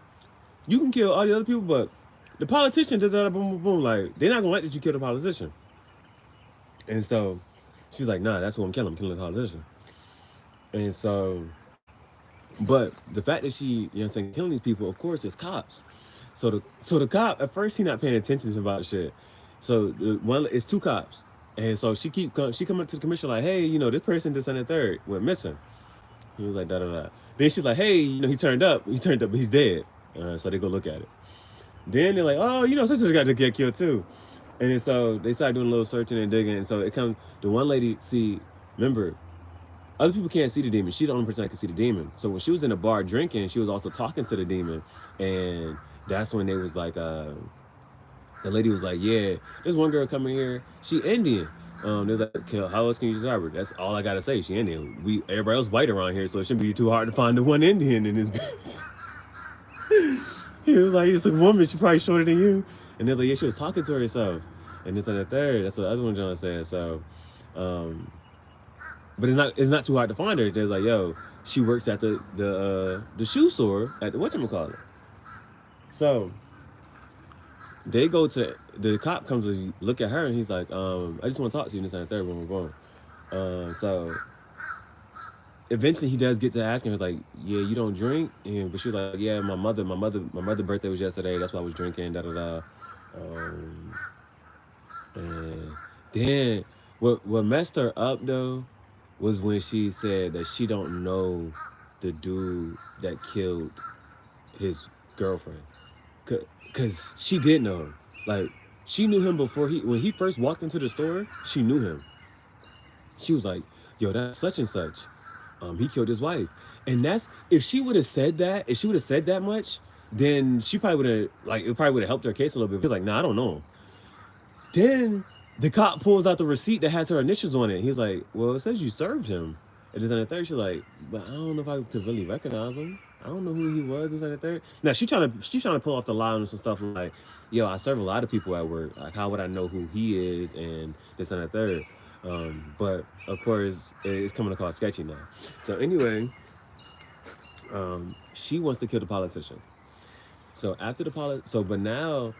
you can kill all the other people, but the politician does that, boom, boom, boom. Like, they're not gonna like that you kill the politician. And so she's like, nah, that's what I'm killing. I'm killing the politician. And so, but the fact that she, you know what I'm saying, killing these people, of course, there's cops. So the cop, at first, he not paying attention about shit. So it's two cops. And so she come up to the commissioner like, hey, you know, this person, this and the third, went missing. He was like, da da da. Then she's like, hey, you know, he turned up, but he's dead. So they go look at it. Then they're like, oh, you know, such got to get killed too. And then so they start doing a little searching and digging. And so it comes, the one lady, remember, other people can't see the demon. She's the only person that can see the demon. So when she was in a bar drinking, she was also talking to the demon. And that's when they was like, the lady was like, yeah, there's one girl coming here. She Indian. They're like, how else can you describe her? That's all I gotta say. She Indian. Everybody else white around here, so it shouldn't be too hard to find the one Indian in this bitch. He was like, it's a woman. She probably shorter than you. And they're like, yeah, she was talking to herself. And this and the third. That's what the other one John said. So, but it's not too hard to find her. They're like, yo, she works at the shoe store at the whatchamacallit. So they go to, the cop comes to look at her and he's like, I just want to talk to you. This and the third, boom, boom, boom. So eventually he does get to asking her, like, yeah, you don't drink? But she was like, yeah, my mother's birthday was yesterday. That's why I was drinking, da da da. And then what messed her up though was when she said that she don't know the dude that killed his girlfriend. Cause she did know him. Like, she knew him before when he first walked into the store, she knew him. She was like, yo, that's such and such. He killed his wife. And that's, if she would have said that much, then she probably would have, like, it probably would have helped her case a little bit. Be like, nah, I don't know. Then the cop pulls out the receipt that has her initials on it. He's like, well, it says you served him. And then the third, she's like, but I don't know if I could really recognize him. I don't know who he was. This and the third. Now she's trying to pull off the line and some stuff like, yo, I serve a lot of people at work. Like, how would I know who he is and this and the third? But of course, it's coming across sketchy now. So anyway, she wants to kill the politician. So after but now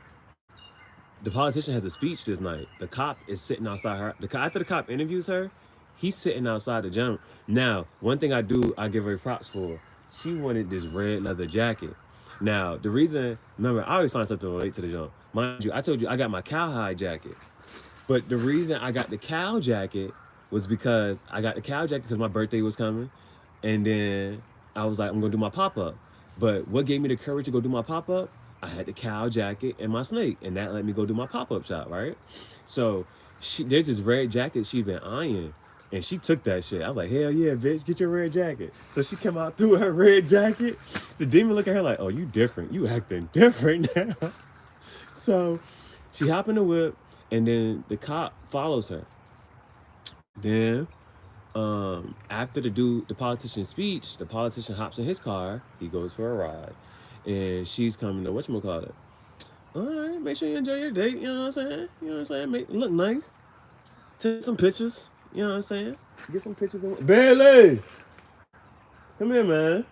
the politician has a speech this night. The cop is sitting outside her. After the cop interviews her, he's sitting outside the gym. Now, one thing I give her props for. She wanted this red leather jacket. Now, the reason, remember, I always find something related to the jump. Mind you, I told you I got my cowhide jacket. But the reason I got the cow jacket was because I got the cow jacket because my birthday was coming. And then I was like, I'm going to do my pop-up. But what gave me the courage to go do my pop-up? I had the cow jacket and my snake, and that let me go do my pop-up shop, right? So there's this red jacket she'd been eyeing, and she took that shit. I was like, hell yeah, bitch, get your red jacket. So she came out through her red jacket. The demon look at her like, oh, you different. You acting different now. So she hop in the whip, and then the cop follows her. Then after the politician's speech, the politician hops in his car. He goes for a ride. And she's coming to whatchamacallit. All right, make sure you enjoy your date, you know what I'm saying? You know what I'm saying? Make it look nice. Take some pictures, you know what I'm saying? Get some pictures of Bailey! Come here, man.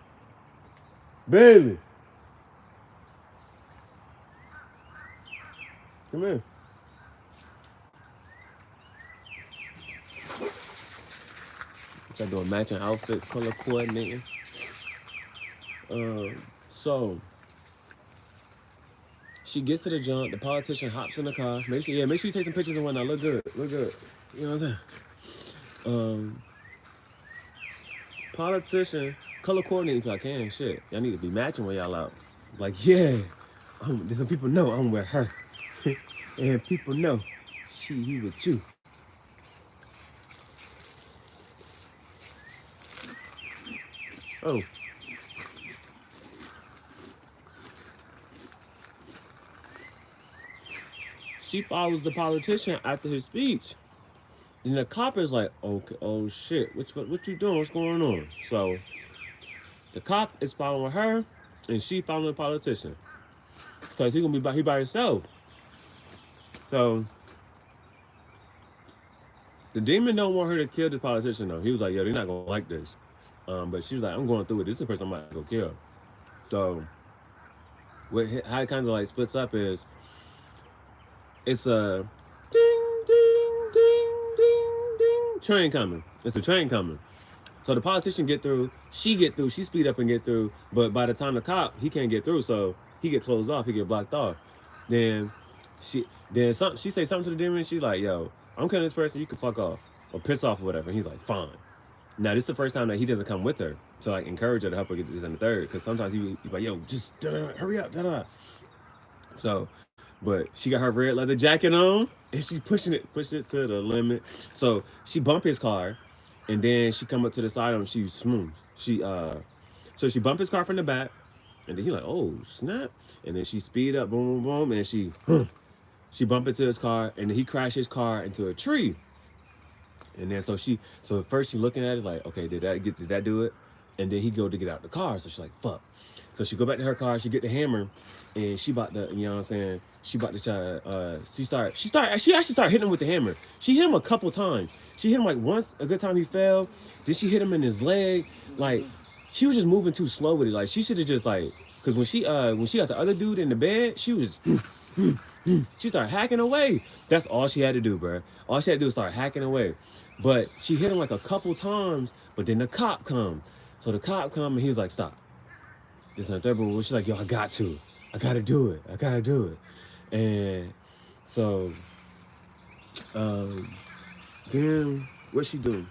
Bailey. Come here. Y'all doing matching outfits, color coordinating. So she gets to the jump. The politician hops in the car. Make sure you take some pictures and whatnot. Look good. You know what I'm saying? Politician, color coordinating if y'all can. Shit, y'all need to be matching when y'all out. Like, yeah, there's some people know I'm with her, and people know he with you. Oh. She follows the politician after his speech. And the cop is like, okay, oh shit, what you doing? What's going on? So the cop is following her, and she following the politician. Because he's gonna be by himself. So the demon don't want her to kill the politician though. He was like, yo, they're not gonna like this. But she was like, I'm going through it. This is the person I'm about to go kill. So how it kind of like splits up is, it's a ding, ding, ding, ding, ding, train coming. It's a train coming. So the politician get through, she speed up and get through, but by the time the cop, he can't get through, so he get closed off, he get blocked off. Then she say something to the demon, and she's like, yo, I'm killing this person, you can fuck off, or piss off or whatever. And he's like, fine. Now this is the first time that he doesn't come with her to like encourage her to help her get this in the third, because sometimes he's like, yo, just hurry up, So, but she got her red leather jacket on, and she pushing it to the limit. So she bump his car, and then she come up to the side of him. She smooth. So she bump his car from the back, and then he like, oh snap, and then she speed up, boom, boom, boom, and she bump into his car, and then he crashed his car into a tree. And then so first she looking at it like, okay, did that do it? And then he go to get out the car, so she's like, fuck. So she go back to her car, she get the hammer, and she about to, you know what I'm saying? She about to try. She actually started hitting him with the hammer. She hit him a couple times. She hit him like once, a good time he fell. Then she hit him in his leg. Like, she was just moving too slow with it. Like, she should have just like, cause when she got the other dude in the bed, she was, she started hacking away. That's all she had to do, bro. All she had to do was start hacking away. But she hit him like a couple times. But then the cop come. So the cop come and he's like, stop. This and the third, but she's like, yo, I gotta do it. And so, then what's she doing?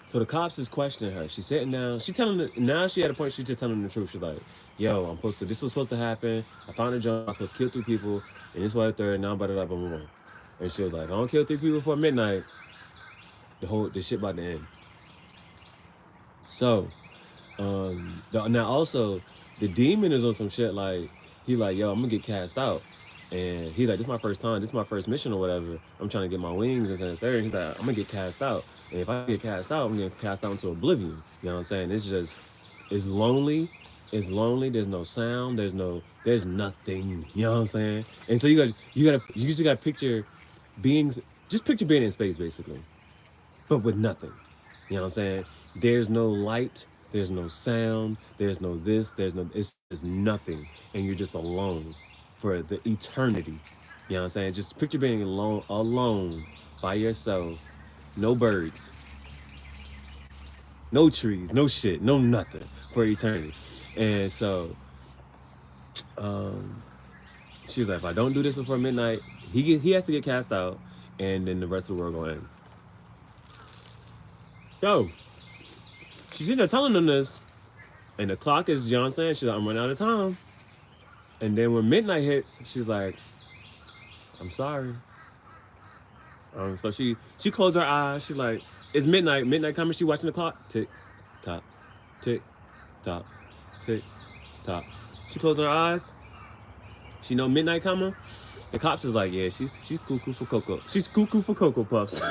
So the cops is questioning her. She's sitting down. She telling the, now she at a point she just telling them the truth. She's like, yo, this was supposed to happen. I found a job. I was supposed to kill 3 people. And this was the third. Now I'm about to boom. And she was like, if I don't kill 3 people before midnight, the shit about to end. So, now also, the demon is on some shit like, he like, yo, I'm gonna get cast out. And he like, this is my first time, this is my first mission or whatever. I'm trying to get my wings and the third. He's like, I'm gonna get cast out. And if I get cast out, I'm gonna get cast out into oblivion. You know what I'm saying? It's just, it's lonely. It's lonely. There's no sound. There's nothing. You know what I'm saying? And so you just gotta picture beings, just picture being in space basically, but with nothing. You know what I'm saying? There's no light, there's no sound, there's no this, it's just nothing. And you're just alone for the eternity. You know what I'm saying? Just picture being alone by yourself. No birds, no trees, no shit, no nothing for eternity. And so, um, she was like, if I don't do this before midnight, he has to get cast out, and then the rest of the world gonna end. Yo, she's in there telling them this, and the clock is, you know what I'm saying? She's like, I'm running out of time. And then when midnight hits, she's like, I'm sorry. So she closed her eyes. She's like, it's midnight. Midnight coming. She watching the clock. Tick, tock, tick, tock, tick, tock. She closed her eyes. She know midnight coming. The cops is like, yeah, she's cuckoo for cocoa. She's cuckoo for cocoa puffs.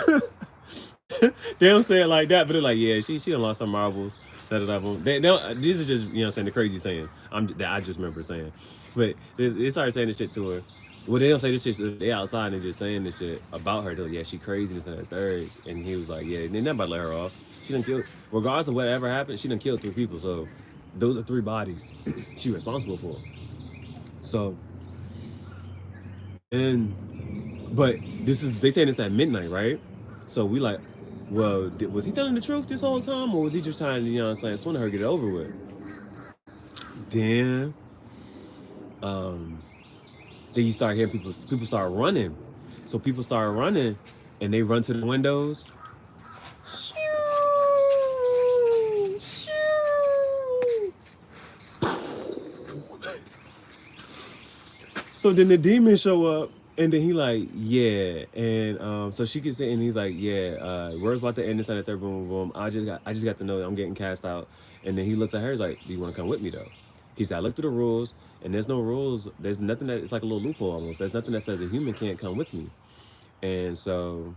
They don't say it like that, but they're like, yeah, she done lost some marbles. These are just, you know what I'm saying, the crazy sayings that I just remember saying. But they started saying this shit to her. Well, they don't say this shit. They outside and just saying this shit about her. They're like, yeah, she crazy, this and that third. And he was like, yeah, they never let her off. She done killed, regardless of whatever happened, she done killed 3 people. So those are 3 bodies she responsible for. So, but they saying this at midnight, right? So we like, well, was he telling the truth this whole time, or was he just trying to, you know what I'm saying, swing her, get it over with? Then, then you start hearing people start running. So people start running, and they run to the windows. So then the demons show up, and then he like, yeah, and so she gets in, and he's like, yeah, we're about to end this at the third, boom, boom, boom. I just got to know that I'm getting cast out, and then he looks at her, he's like, do you want to come with me though? He said, I looked through the rules, and there's no rules. There's nothing that, it's like a little loophole almost. There's nothing that says a human can't come with me, and so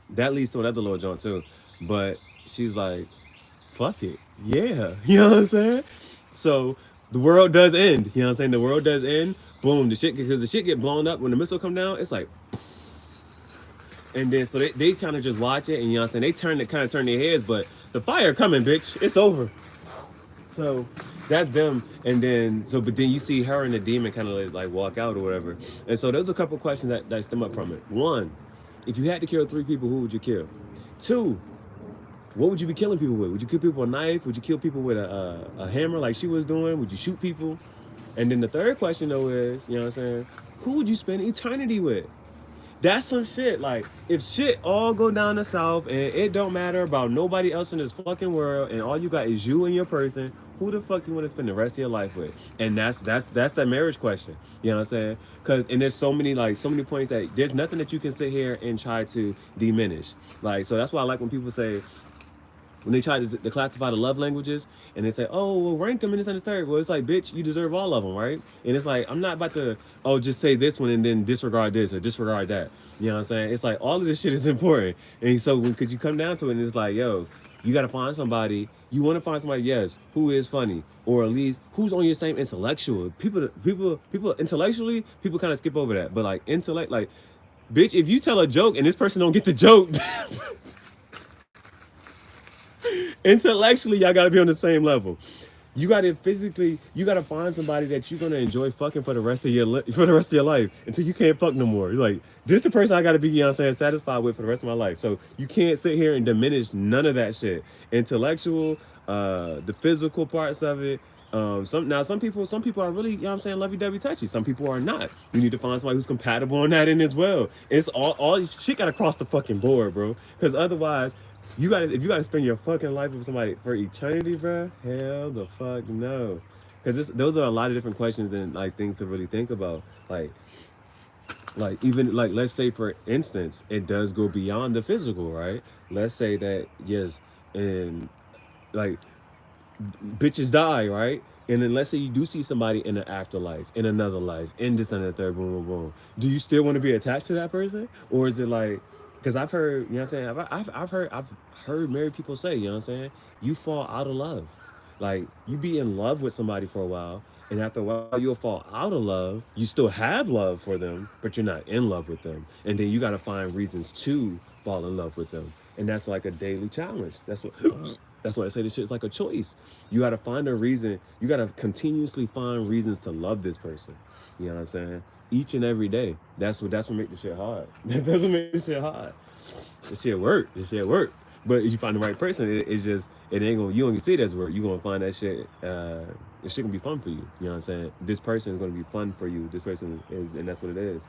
that leads to another little jaunt too. But she's like, fuck it, yeah, you know what I'm saying? So the world does end. You know what I'm saying? The world does end. Boom, because the shit get blown up when the missile come down. It's like, and then so they kind of just watch it, and you know what I'm saying? They kind of turn their heads, but the fire coming, bitch. It's over. So that's them. And then but then you see her and the demon kind of like walk out or whatever. And so there's a couple questions that stem up from it. One, if you had to kill 3 people, who would you kill? 2, what would you be killing people with? Would you kill people with a knife? Would you kill people with a hammer like she was doing? Would you shoot people? And then the third question though is, you know what I'm saying, who would you spend eternity with? That's some shit. Like, if shit all go down the south and it don't matter about nobody else in this fucking world and all you got is you and your person, who the fuck you want to spend the rest of your life with? And that's that marriage question. You know what I'm saying? And there's so many points that there's nothing that you can sit here and try to diminish. Like, so that's why I like when people say, when they try to classify the love languages and they say, oh, well, rank them in this and the third. Well, it's like, bitch, you deserve all of them, right? And it's like, I'm not about to, just say this one and then disregard this or disregard that. You know what I'm saying? It's like, all of this shit is important. And so, because you come down to it and it's like, yo, you got to find somebody, you want to find somebody, yes, who is funny, or at least who's on your same intellectual. People intellectually, people kind of skip over that. But like, intellect, like, bitch, if you tell a joke and this person don't get the joke, intellectually, y'all gotta be on the same level. You gotta find somebody that you're gonna enjoy fucking for the rest of your life until you can't fuck no more. You're like, this is the person I gotta be, you know what I'm saying, satisfied with for the rest of my life. So you can't sit here and diminish none of that shit. Intellectual, the physical parts of it. Some people are really, you know what I'm saying, lovey-dovey touchy. Some people are not. You need to find somebody who's compatible on that end as well. It's all shit gotta cross the fucking board, bro. Because otherwise, if you gotta spend your fucking life with somebody for eternity, bro, hell the fuck no. Because those are a lot of different questions and like things to really think about. Like even like, let's say for instance, it does go beyond the physical, right? Let's say that yes, and like bitches die, right? And then let's say you do see somebody in an afterlife, in another life, in this and the third, boom, boom, boom. Do you still want to be attached to that person, or is it like? Because I've heard, you know what I'm saying. I've heard married people say, you know what I'm saying. You fall out of love, like you be in love with somebody for a while, and after a while you'll fall out of love. You still have love for them, but you're not in love with them, and then you got to find reasons to fall in love with them, and that's like a daily challenge. That's what. That's why I say this shit is like a choice. You gotta find a reason. You gotta continuously find reasons to love this person. You know what I'm saying? Each and every day. That's what make this shit hard. That doesn't make this shit hard. This shit work. This shit work. But if you find the right person, it's just it ain't gonna. You don't see it as work. You gonna find that shit. This shit gonna be fun for you. You know what I'm saying? This person is gonna be fun for you. This person is, and that's what it is.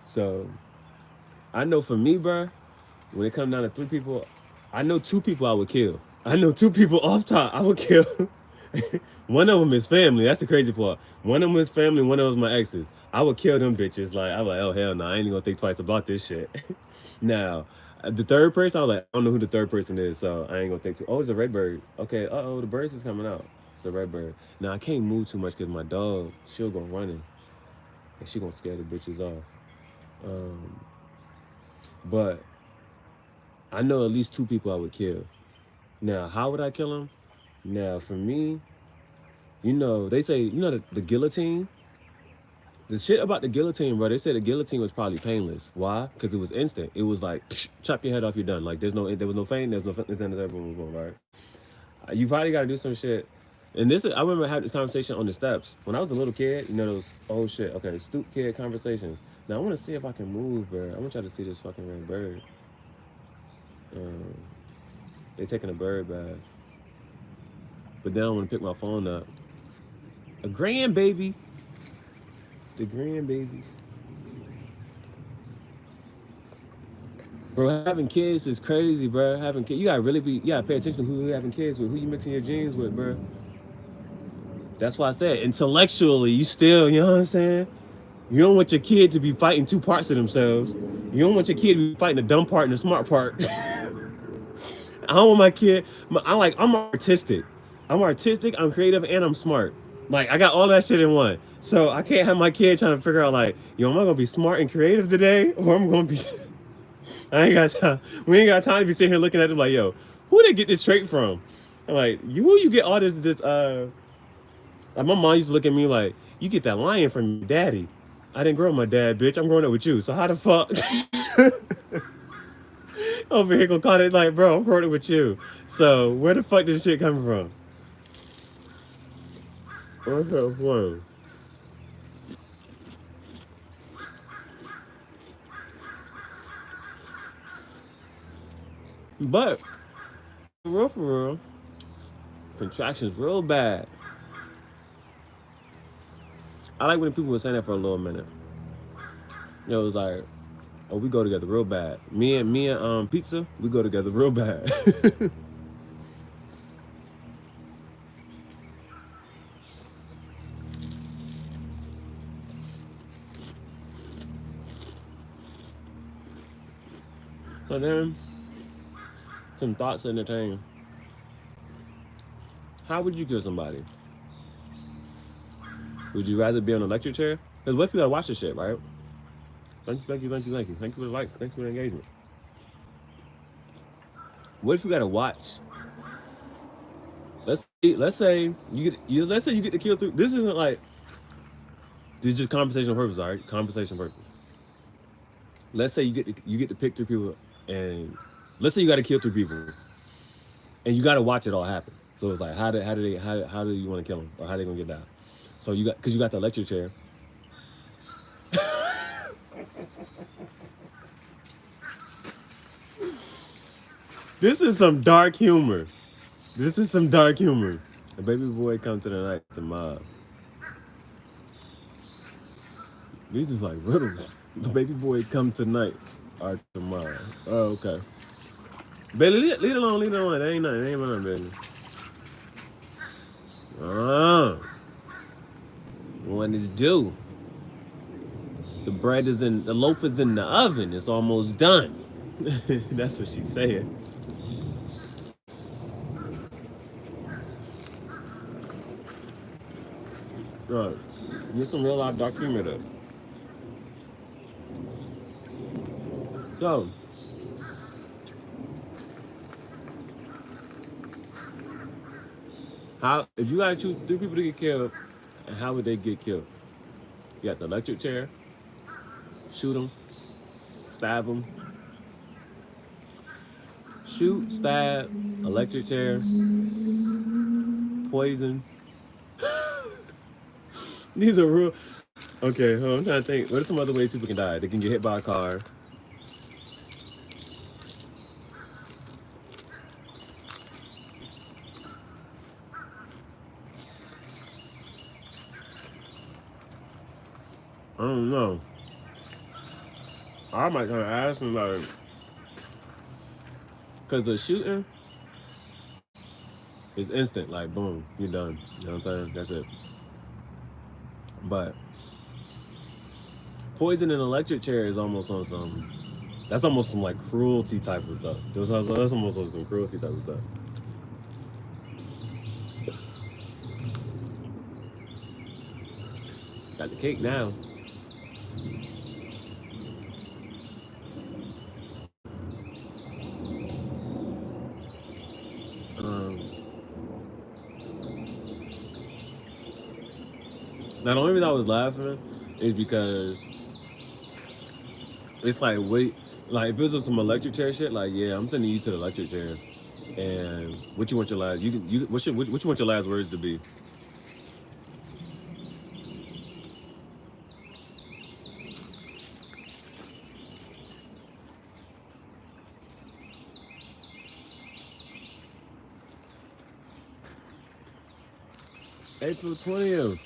So I know for me, bro. When it comes down to 3 people, I know 2 people I would kill. I know 2 people off top I would kill. One of them is family. That's the crazy part. One of them is family. One of them is my exes. I would kill them bitches. Like I was like, oh hell no, I ain't gonna think twice about this shit. Now, the third person, I was like, I don't know who the third person is, so I ain't gonna think too. Oh, it's a red bird. Okay. The birds is coming out. It's a red bird. Now I can't move too much because my dog, she'll go running, and she gonna scare the bitches off. But I know at least 2 people I would kill. Now, how would I kill them? Now, for me, they say, the guillotine? The shit about the guillotine, bro, they said the guillotine was probably painless. Why? Because it was instant. It was like, chop your head off, you're done. Like, there was no pain, there was no boom, right? You probably got to do some shit. And I remember having this conversation on the steps. When I was a little kid, those, oh shit, okay, stoop kid conversations. Now, I want to see if I can move, bro. I want y'all to see this fucking red bird. They taking a bird bath. But then I want to pick my phone up. A grandbaby. The grandbabies. Bro, having kids is crazy, bro. Having kids, you gotta pay attention to who you having kids with, who you mixing your genes with, bro. That's why I said intellectually, you still, you know what I'm saying? You don't want your kid to be fighting 2 parts of themselves. You don't want your kid to be fighting the dumb part and the smart part. I don't want my kid. I'm artistic. I'm artistic. I'm creative, and I'm smart. Like I got all that shit in one. So I can't have my kid trying to figure out like, am I gonna be smart and creative today, or I'm gonna be? I ain't got time. We ain't got time to be sitting here looking at them like, yo, who they get this trait from? I'm like, who you get all this? Like my mom used to look at me like, you get that lion from your daddy. I didn't grow up with my dad, bitch. I'm growing up with you. So how the fuck? Over here gonna call it like, bro, I'm growing up with you. So where the fuck did this shit coming from? What the fuck? But for real, contractions real bad. I like when people were saying that for a little minute. It was like, oh, we go together real bad. Me and Pizza, we go together real bad. So then, some thoughts to entertain. How would you kill somebody? Would you rather be on an electric chair? Because what if you gotta watch this shit, right? Thank you. Thank you for the likes. Thank you for the engagement. What if you gotta watch? Let's say you get to kill through. This isn't like. This is just conversational purpose, all right? Conversation purpose. Let's say you get to pick 3 people, and let's say you got to kill 3 people, and you got to watch it all happen. So it's like, how do you want to kill them, or how they gonna get down? So you got the electric chair. This is some dark humor. A baby boy come to the night to mob. These is like riddles. The baby boy come tonight or tomorrow. Oh, okay. Baby, leave it alone. That ain't nothing. That ain't nothing, baby. When it's due. The loaf is in the oven. It's almost done. That's what she's saying. Right. Get some real life documentary. So, how if you gotta choose 3 people to get killed, and how would they get killed? You got the electric chair, shoot them, stab them, shoot, stab, electric chair, poison. These are real. Okay, I'm trying to think. What are some other ways people can die? They can get hit by a car. I don't know. I might kind of ask them like, because the shooting is instant, like boom, you're done. You know what I'm saying? That's it. But poison and electric chair is almost on some. That's almost some like cruelty type of stuff. That's almost on some cruelty type of stuff. Got the cake now. Now the only reason I was laughing is because it's like wait, like if it was some electric chair shit, like yeah, I'm sending you to the electric chair. And what you want your last? What you want your last words to be? April 20th.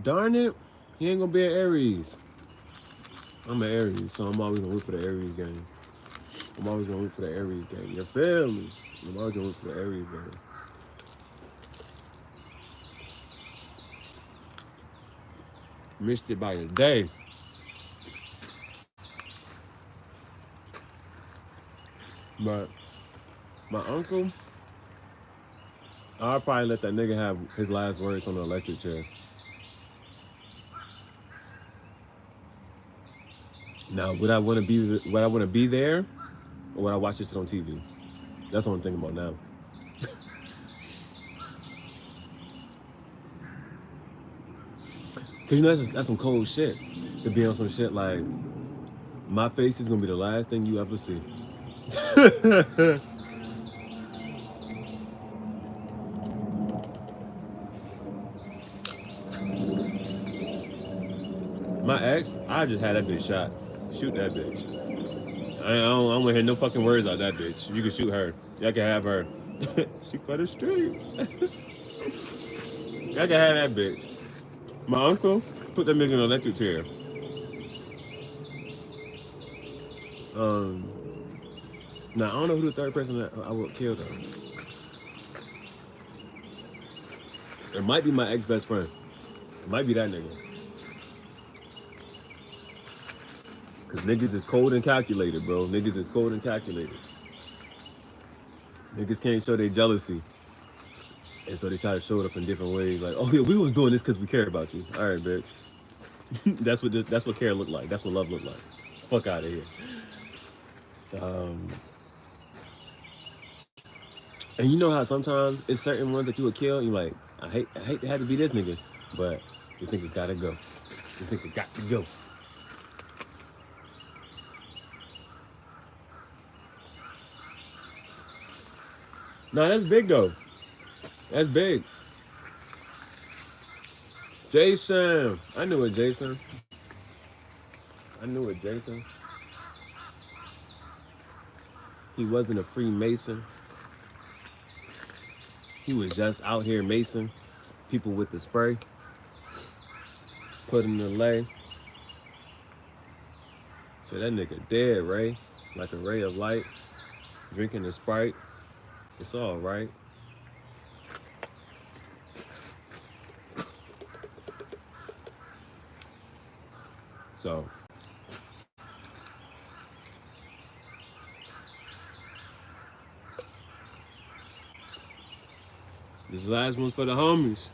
Darn it, he ain't gonna be an Aries. I'm an Aries, so I'm always gonna wait for the Aries game. I'm always gonna wait for the Aries game. You feel me? I'm always gonna wait for the Aries game. Missed it by a day. But my uncle, I'll probably let that nigga have his last words on the electric chair. Now, would I want to be there, or would I watch this on TV? That's what I'm thinking about now. Cause you know that's some cold shit. To be on some shit like my face is gonna be the last thing you ever see. My ex, I just had that bitch shot. Shoot that bitch. I don't want to hear no fucking words out that bitch. You can shoot her. Y'all can have her. She for the streets. Y'all can have that bitch. My uncle put that nigga in an electric chair. Now I don't know who the third person that I would kill though. It might be my ex best friend. It might be that nigga. Cause niggas is cold and calculated, bro. Niggas is cold and calculated. Niggas can't show their jealousy. And so they try to show it up in different ways. Like, oh yeah, we was doing this because we care about you. All right, bitch. That's what care look like. That's what love look like. Fuck out of here. And you know how sometimes it's certain ones that you would kill, and you're like, I hate to have to be this nigga, but this nigga gotta go. This nigga got to go. No, that's big though. That's big. Jason. I knew it, Jason. I knew it, Jason. He wasn't a Freemason. He was just out here macing people with the spray. Put in the lay. So that nigga dead, Ray. Like a ray of light. Drinking the Sprite. It's all right. So this last one's for the homies.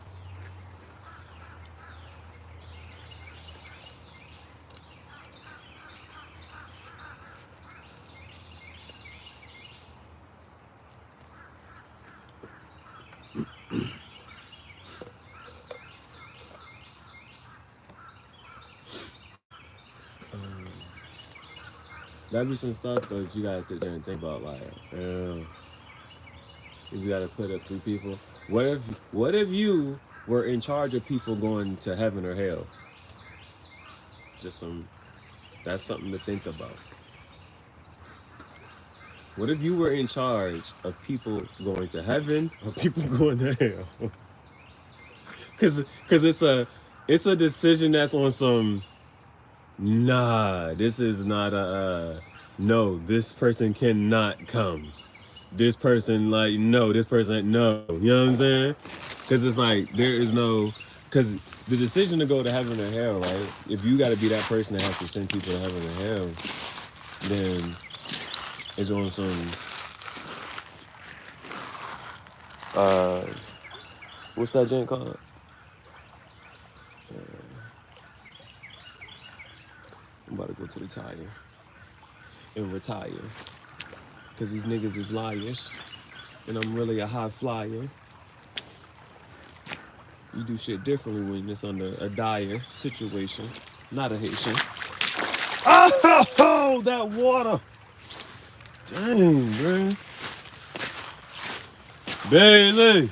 That be some stuff that you gotta sit there and think about. Like, if you gotta put up 3 people, what if you were in charge of people going to heaven or hell? That's something to think about. What if you were in charge of people going to heaven or people going to hell? Cause it's a decision that's on some. Nah, this is not a. No, this person cannot come. This person no, this person no. You know what I'm saying? Because it's like there is no. Because the decision to go to heaven or hell, right? If you got to be that person that has to send people to heaven or hell, then it's on some. What's that joint called? I'm about to go to the tire and retire. Because these niggas is liars. And I'm really a high flyer. You do shit differently when it's under a dire situation. Not a Haitian. Oh, that water. Dang, man. Bailey.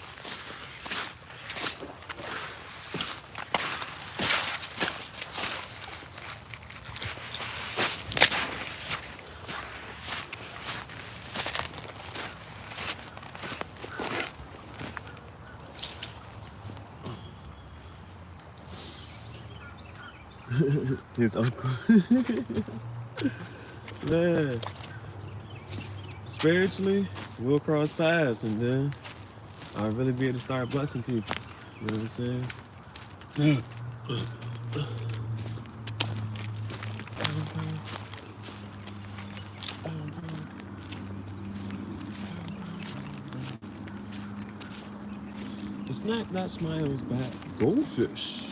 His uncle. Man. Spiritually, we'll cross paths and then I'll really be able to start blessing people. You know what I'm saying? The snack that smiles back. Goldfish.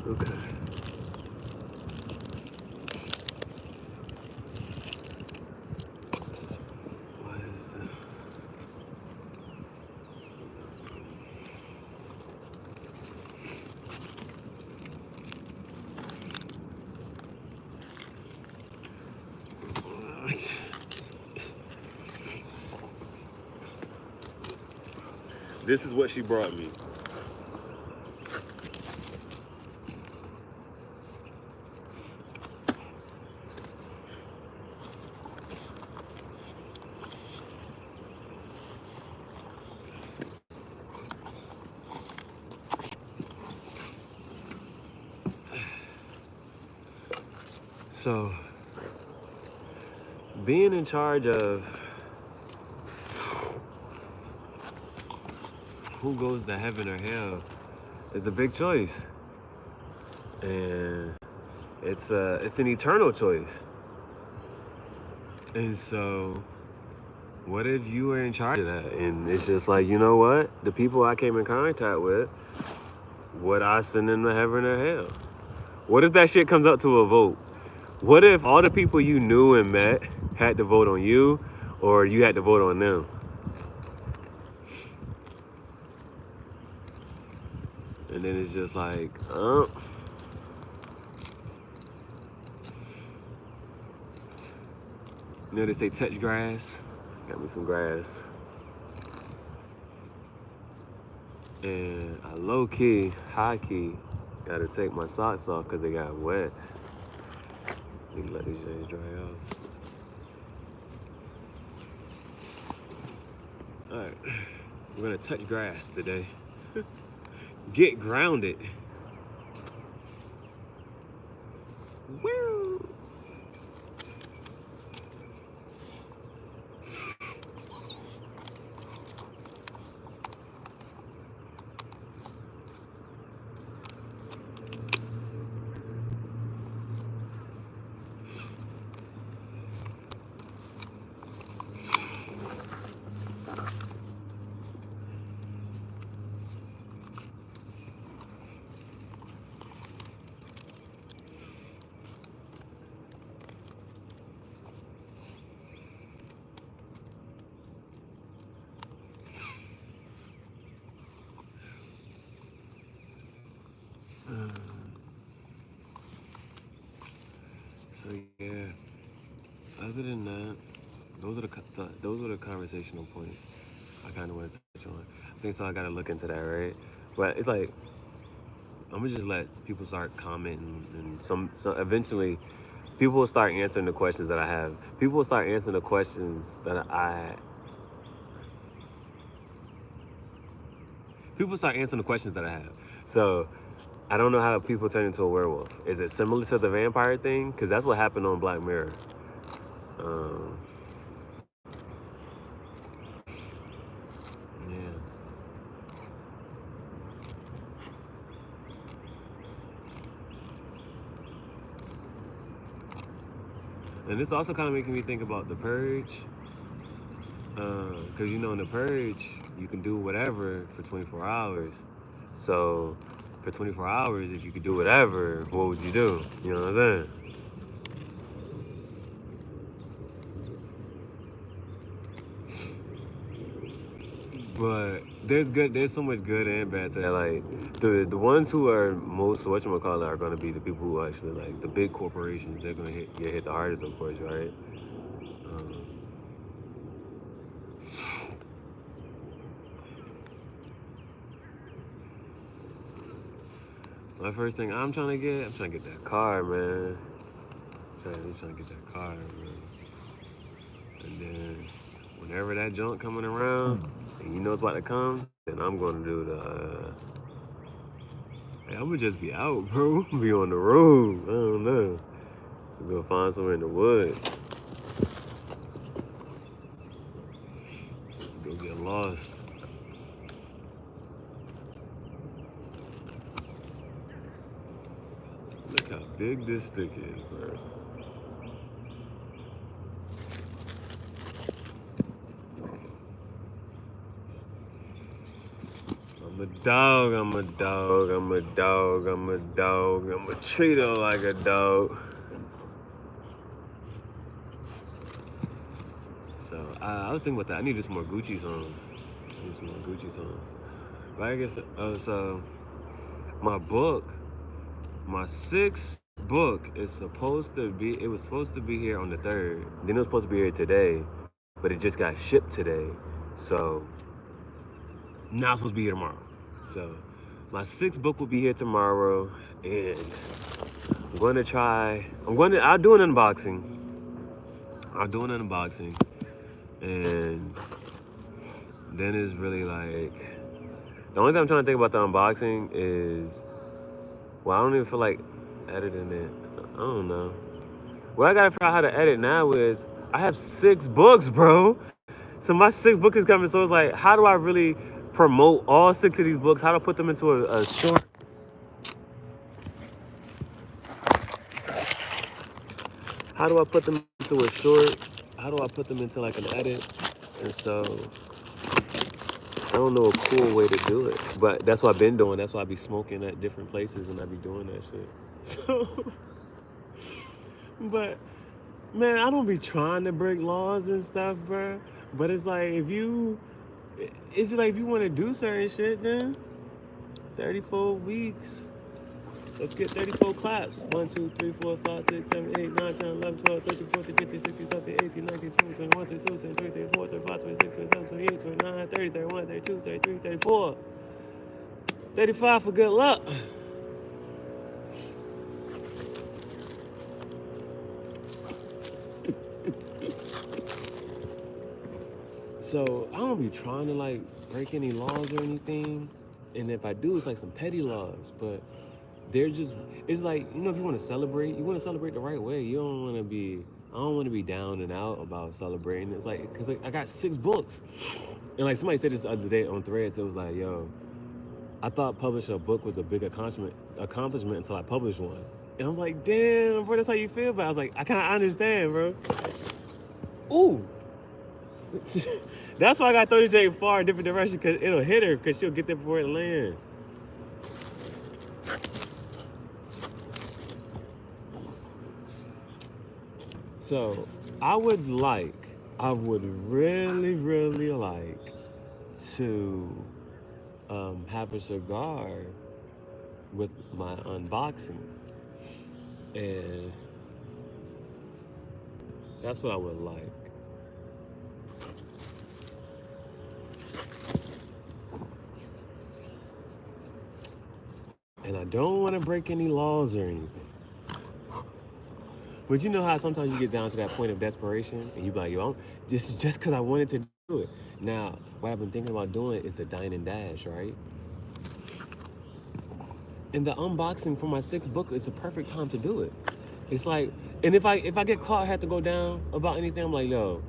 Okay. What is this? This is what she brought me. So, being in charge of who goes to heaven or hell is a big choice. And it's an eternal choice. And so, what if you were in charge of that? And it's just like, you know what? The people I came in contact with, would I send them to heaven or hell? What if that shit comes up to a vote? What if all the people you knew and met had to vote on you, or you had to vote on them? And then it's just like, you know they say touch grass? Got me some grass. And I low-key, high-key, gotta take my socks off because they got wet. Need to let these shades dry out. All right, we're gonna touch grass today. Get grounded. Woo! So yeah. Other than that, those are the conversational points I kind of want to touch on. I think so. I gotta look into that, right? But it's like I'm gonna just let people start commenting, and so eventually, people will start answering the questions that I have. People will start answering the questions that People start answering the questions that I have. So I don't know how people turn into a werewolf. Is it similar to the vampire thing? Because that's what happened on Black Mirror. Um, yeah. And it's also kind of making me think about The Purge. Because, in The Purge, you can do whatever for 24 hours. So, for 24 hours, if you could do whatever, what would you do? You know what I'm saying? But there's so much good and bad to that. Like, the ones who are most, whatchamacallit, are going to be the people who actually, like, the big corporations. They're going to get hit the hardest, of course, right? Um, My first thing I'm trying to get that car, man. I'm trying to get that car, man. And then whenever that junk coming around, and you know it's about to come, then I'm gonna do hey, I'm gonna just be out, bro. I'm gonna be on the road. I don't know. So go find somewhere in the woods. Go get lost. Look how big this stick is, bro. I'm a dog, I'm a dog, I'm a dog, I'm a dog, I'm a treat her like a dog. So I was thinking about that. I needed some more Gucci songs. I need some more Gucci songs. But I guess, so my book, my sixth book it was supposed to be here on the 3rd. Then it was supposed to be here today, but it just got shipped today. So now it's supposed to be here tomorrow. So my sixth book will be here tomorrow, and I'll do an unboxing. And then it's really like, the only thing I'm trying to think about the unboxing is, well, I don't even feel like editing it. I don't know. What I gotta figure out how to edit now is, I have 6 books, bro. So my 6th book is coming. So it's like, how do I really promote all 6 of these books? How do I put them into a short? How do I put them into a short? How do I put them into like an edit? And so I don't know a cool way to do it. But that's what I've been doing. That's why I be smoking at different places and I be doing that shit. So, but man, I don't be trying to break laws and stuff, bro. But it's like, if you want to do certain shit, then 34 weeks. Let's get 34 claps. 1, 2, 3, 4, 5, 6, 7, 8, 9, 10, 11, 12, 13, 14, 15, 16, 17, 18, 19, 20, 21, 22, 23, 24, 25, 26, 27, 28, 29, 30, 31, 32, 33, 34. 35 for good luck. So I don't be trying to like break any laws or anything. And if I do, it's like some petty laws. But they're just, it's like, if you want to celebrate, the right way. I don't want to be down and out about celebrating. It's like, because like, I got 6 books. And like somebody said this the other day on Threads, it was like, yo, I thought publishing a book was a big accomplishment until I published one. And I was like, damn, bro, that's how you feel. But I was like, I kind of understand, bro. Ooh. That's why I got to throw this Jake far in a different direction, because it'll hit her, because she'll get there before it lands. So I would really, really like to have a cigar with my unboxing. And That's what I would like. And I don't want to break any laws or anything. But you know how sometimes you get down to that point of desperation and you be like, yo, this is just because I wanted to do it. Now, what I've been thinking about doing is the dine and dash, right? And the unboxing for my 6th book is the perfect time to do it. It's like, and if I get caught, I have to go down about anything, I'm like, yo,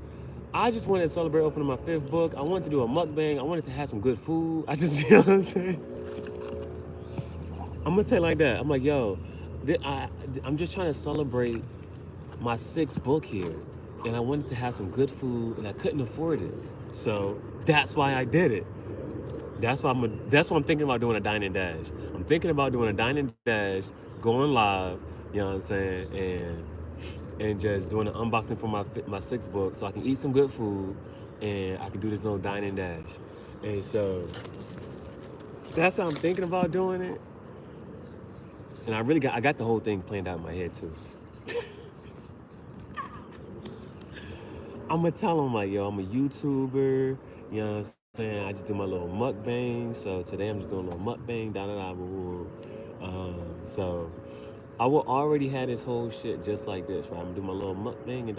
I just wanted to celebrate opening my 5th book. I wanted to do a mukbang. I wanted to have some good food. I just, you know what I'm saying? I'm gonna tell you like that. I'm like, yo, I'm just trying to celebrate my 6th book here, and I wanted to have some good food, and I couldn't afford it. So that's why I did it. That's why I'm thinking about doing a dine and dash. I'm thinking about doing a dine and dash, going live, you know what I'm saying, and just doing an unboxing for my 6th book, so I can eat some good food, and I can do this little dine and dash. And so that's how I'm thinking about doing it. And I got the whole thing planned out in my head too. I'm gonna tell them like, yo, I'm a YouTuber, you know what I'm saying? I just do my little mukbang. So today I'm just doing a little mukbang, so I will already have this whole shit just like this, right? I'm gonna do my little mukbang and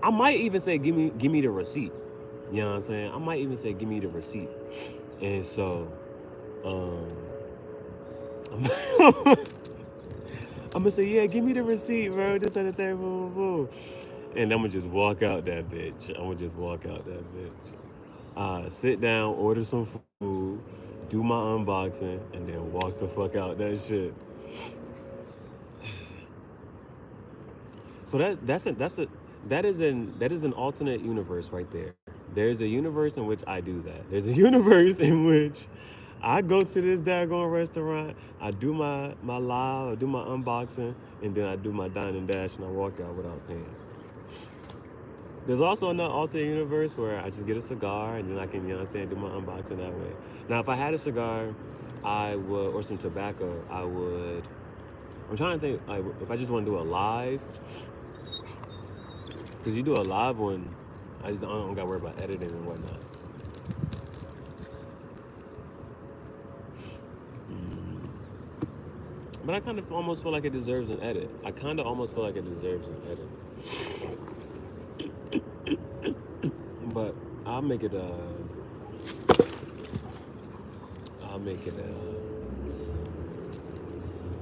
I might even say give me the receipt. You know what I'm saying? I might even say give me the receipt. And so I'm gonna say, yeah, give me the receipt, bro. This and the third, boom, boom, boom. And I'm gonna just walk out that bitch. Sit down, order some food, do my unboxing, and then walk the fuck out that shit. So that is an alternate universe right there. There's a universe in which I do that. There's a universe in which I go to this daggone restaurant, I do my live, I do my unboxing, and then I do my dine and dash and I walk out without paying. There's also another alternate universe where I just get a cigar and then I can, you know what I'm saying, do my unboxing that way. Now, if I had a cigar, or some tobacco, I'm trying to think, like, if I just want to do a live, because you do a live one, I don't got to worry about editing and whatnot. But I kind of almost feel like it deserves an edit. But I'll make it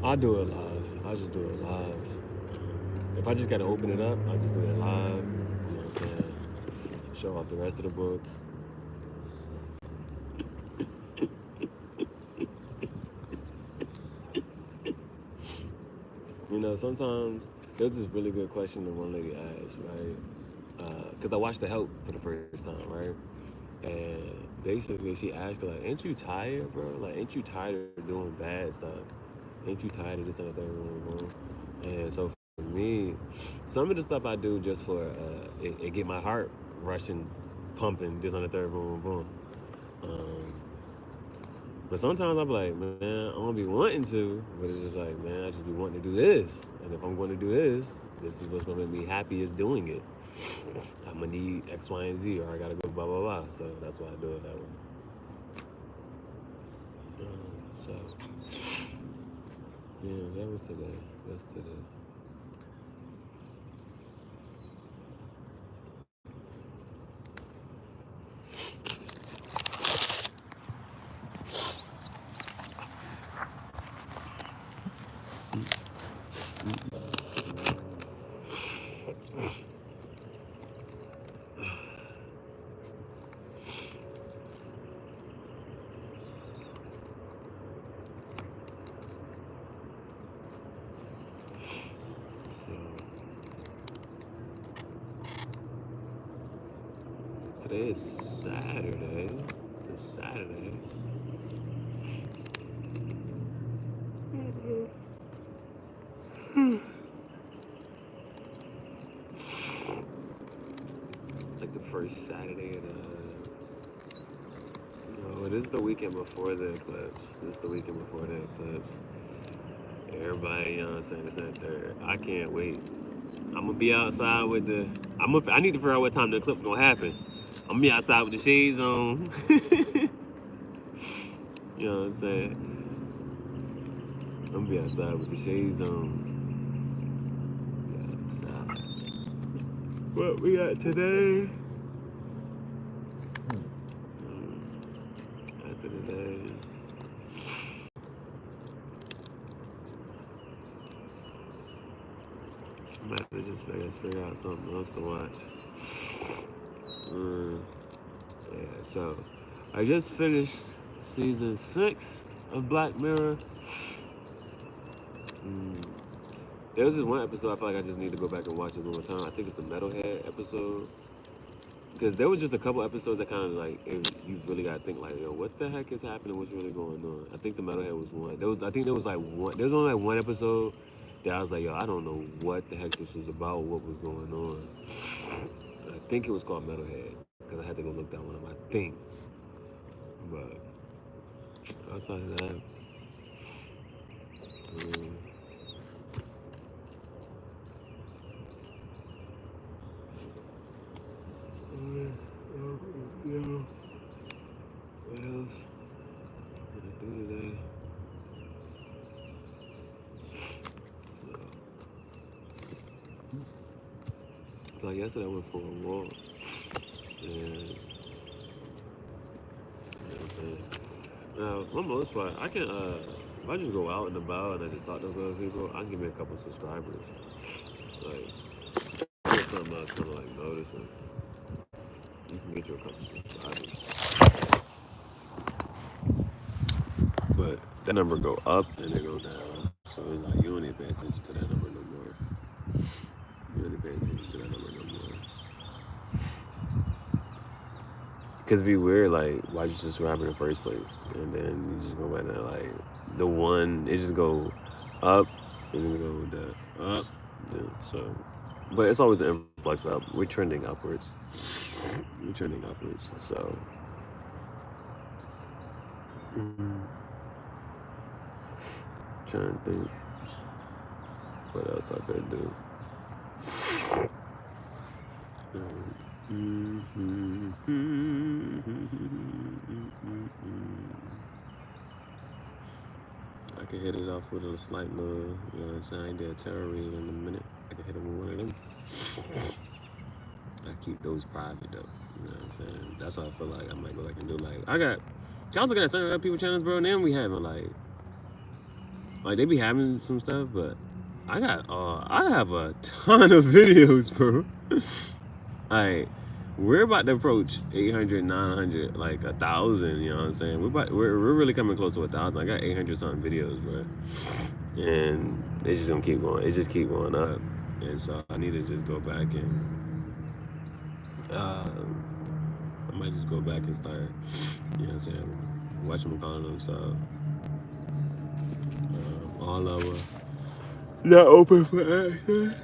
I'll do it live. I'll just do it live. If I just gotta open it up, I'll just do it live. You know what I'm saying? Show off the rest of the books. You know, sometimes there's this really good question that one lady asked, right? Because I watched The Help for the first time, right? And basically she asked her, like, ain't you tired, bro? Like, ain't you tired of doing bad stuff? Ain't you tired of this and that thing? And so for me, some of the stuff I do just for it get my heart rushing, pumping, this and the third, boom, boom, boom. But sometimes I'm like, man, I'm gonna be wanting to, but it's just like, man, I just be wanting to do this. And if I'm going to do this, this is what's gonna make me happy is doing it. I'm gonna need X, Y, and Z, or I gotta go blah, blah, blah. So that's why I do it that way. So, yeah, that was today. That's today. Today is Saturday. It's a Saturday. It's like the first Saturday of no, it is the weekend before the eclipse. Everybody, you know what I'm saying, this and third. I can't wait. I'm gonna be outside with the. I need to figure out what time the eclipse gonna happen. I'm gonna be outside with the shades on. You know what I'm saying? I'm gonna be outside with the shades on. Outside. What we got today? After the day. I'm about to just figure out something else to watch. Yeah, so I just finished season 6 of Black Mirror. There was this one episode I feel like I just need to go back and watch it one more time. I think it's the Metalhead episode. Because there was just a couple episodes that kind of like, you really got to think like, yo, what the heck is happening? What's really going on? I think the Metalhead was one. I think there was only like one episode that I was like, yo, I don't know what the heck this was about, what was going on. I think it was called Metalhead, because I had to go look that one up, I think. But outside of that, what else did I do today? So yesterday I went for a walk, and you know what I'm saying? Now, for the most part, I can, if I just go out and about and I just talk to other people, I can give me a couple subscribers. Like, that's something I was kind of like noticing. You can get you a couple subscribers. But that number go up and it go down. So it's like, you don't need to pay attention to that number no more. You don't need to pay attention to that number no more. Because it'd be weird, like, why'd you subscribe in the first place? And then you just go back there, like, the one, it just go up, and then go down, up, yeah, so. But it's always an influx up. We're trending upwards. We're trending upwards, so. Trying to think what else I could do. I can hit it off with a slight little, you know what I'm saying? I ain't did a tarot reading in a minute. I can hit it with one of them. I keep those private though, you know what I'm saying? That's what I feel like I might go back and do. Like, I was looking at some other people channels, bro, and then we having like they be having some stuff, but I have a ton of videos, bro. Like, we're about to approach 800, 900, like 1,000, you know what I'm saying? We're really coming close to 1,000. I got 800 something videos, bro. And it's just gonna keep going. It just keep going up. And so I need to just go back and, I might just go back and start, you know what I'm saying, watching them stuff. All over. Not open for action.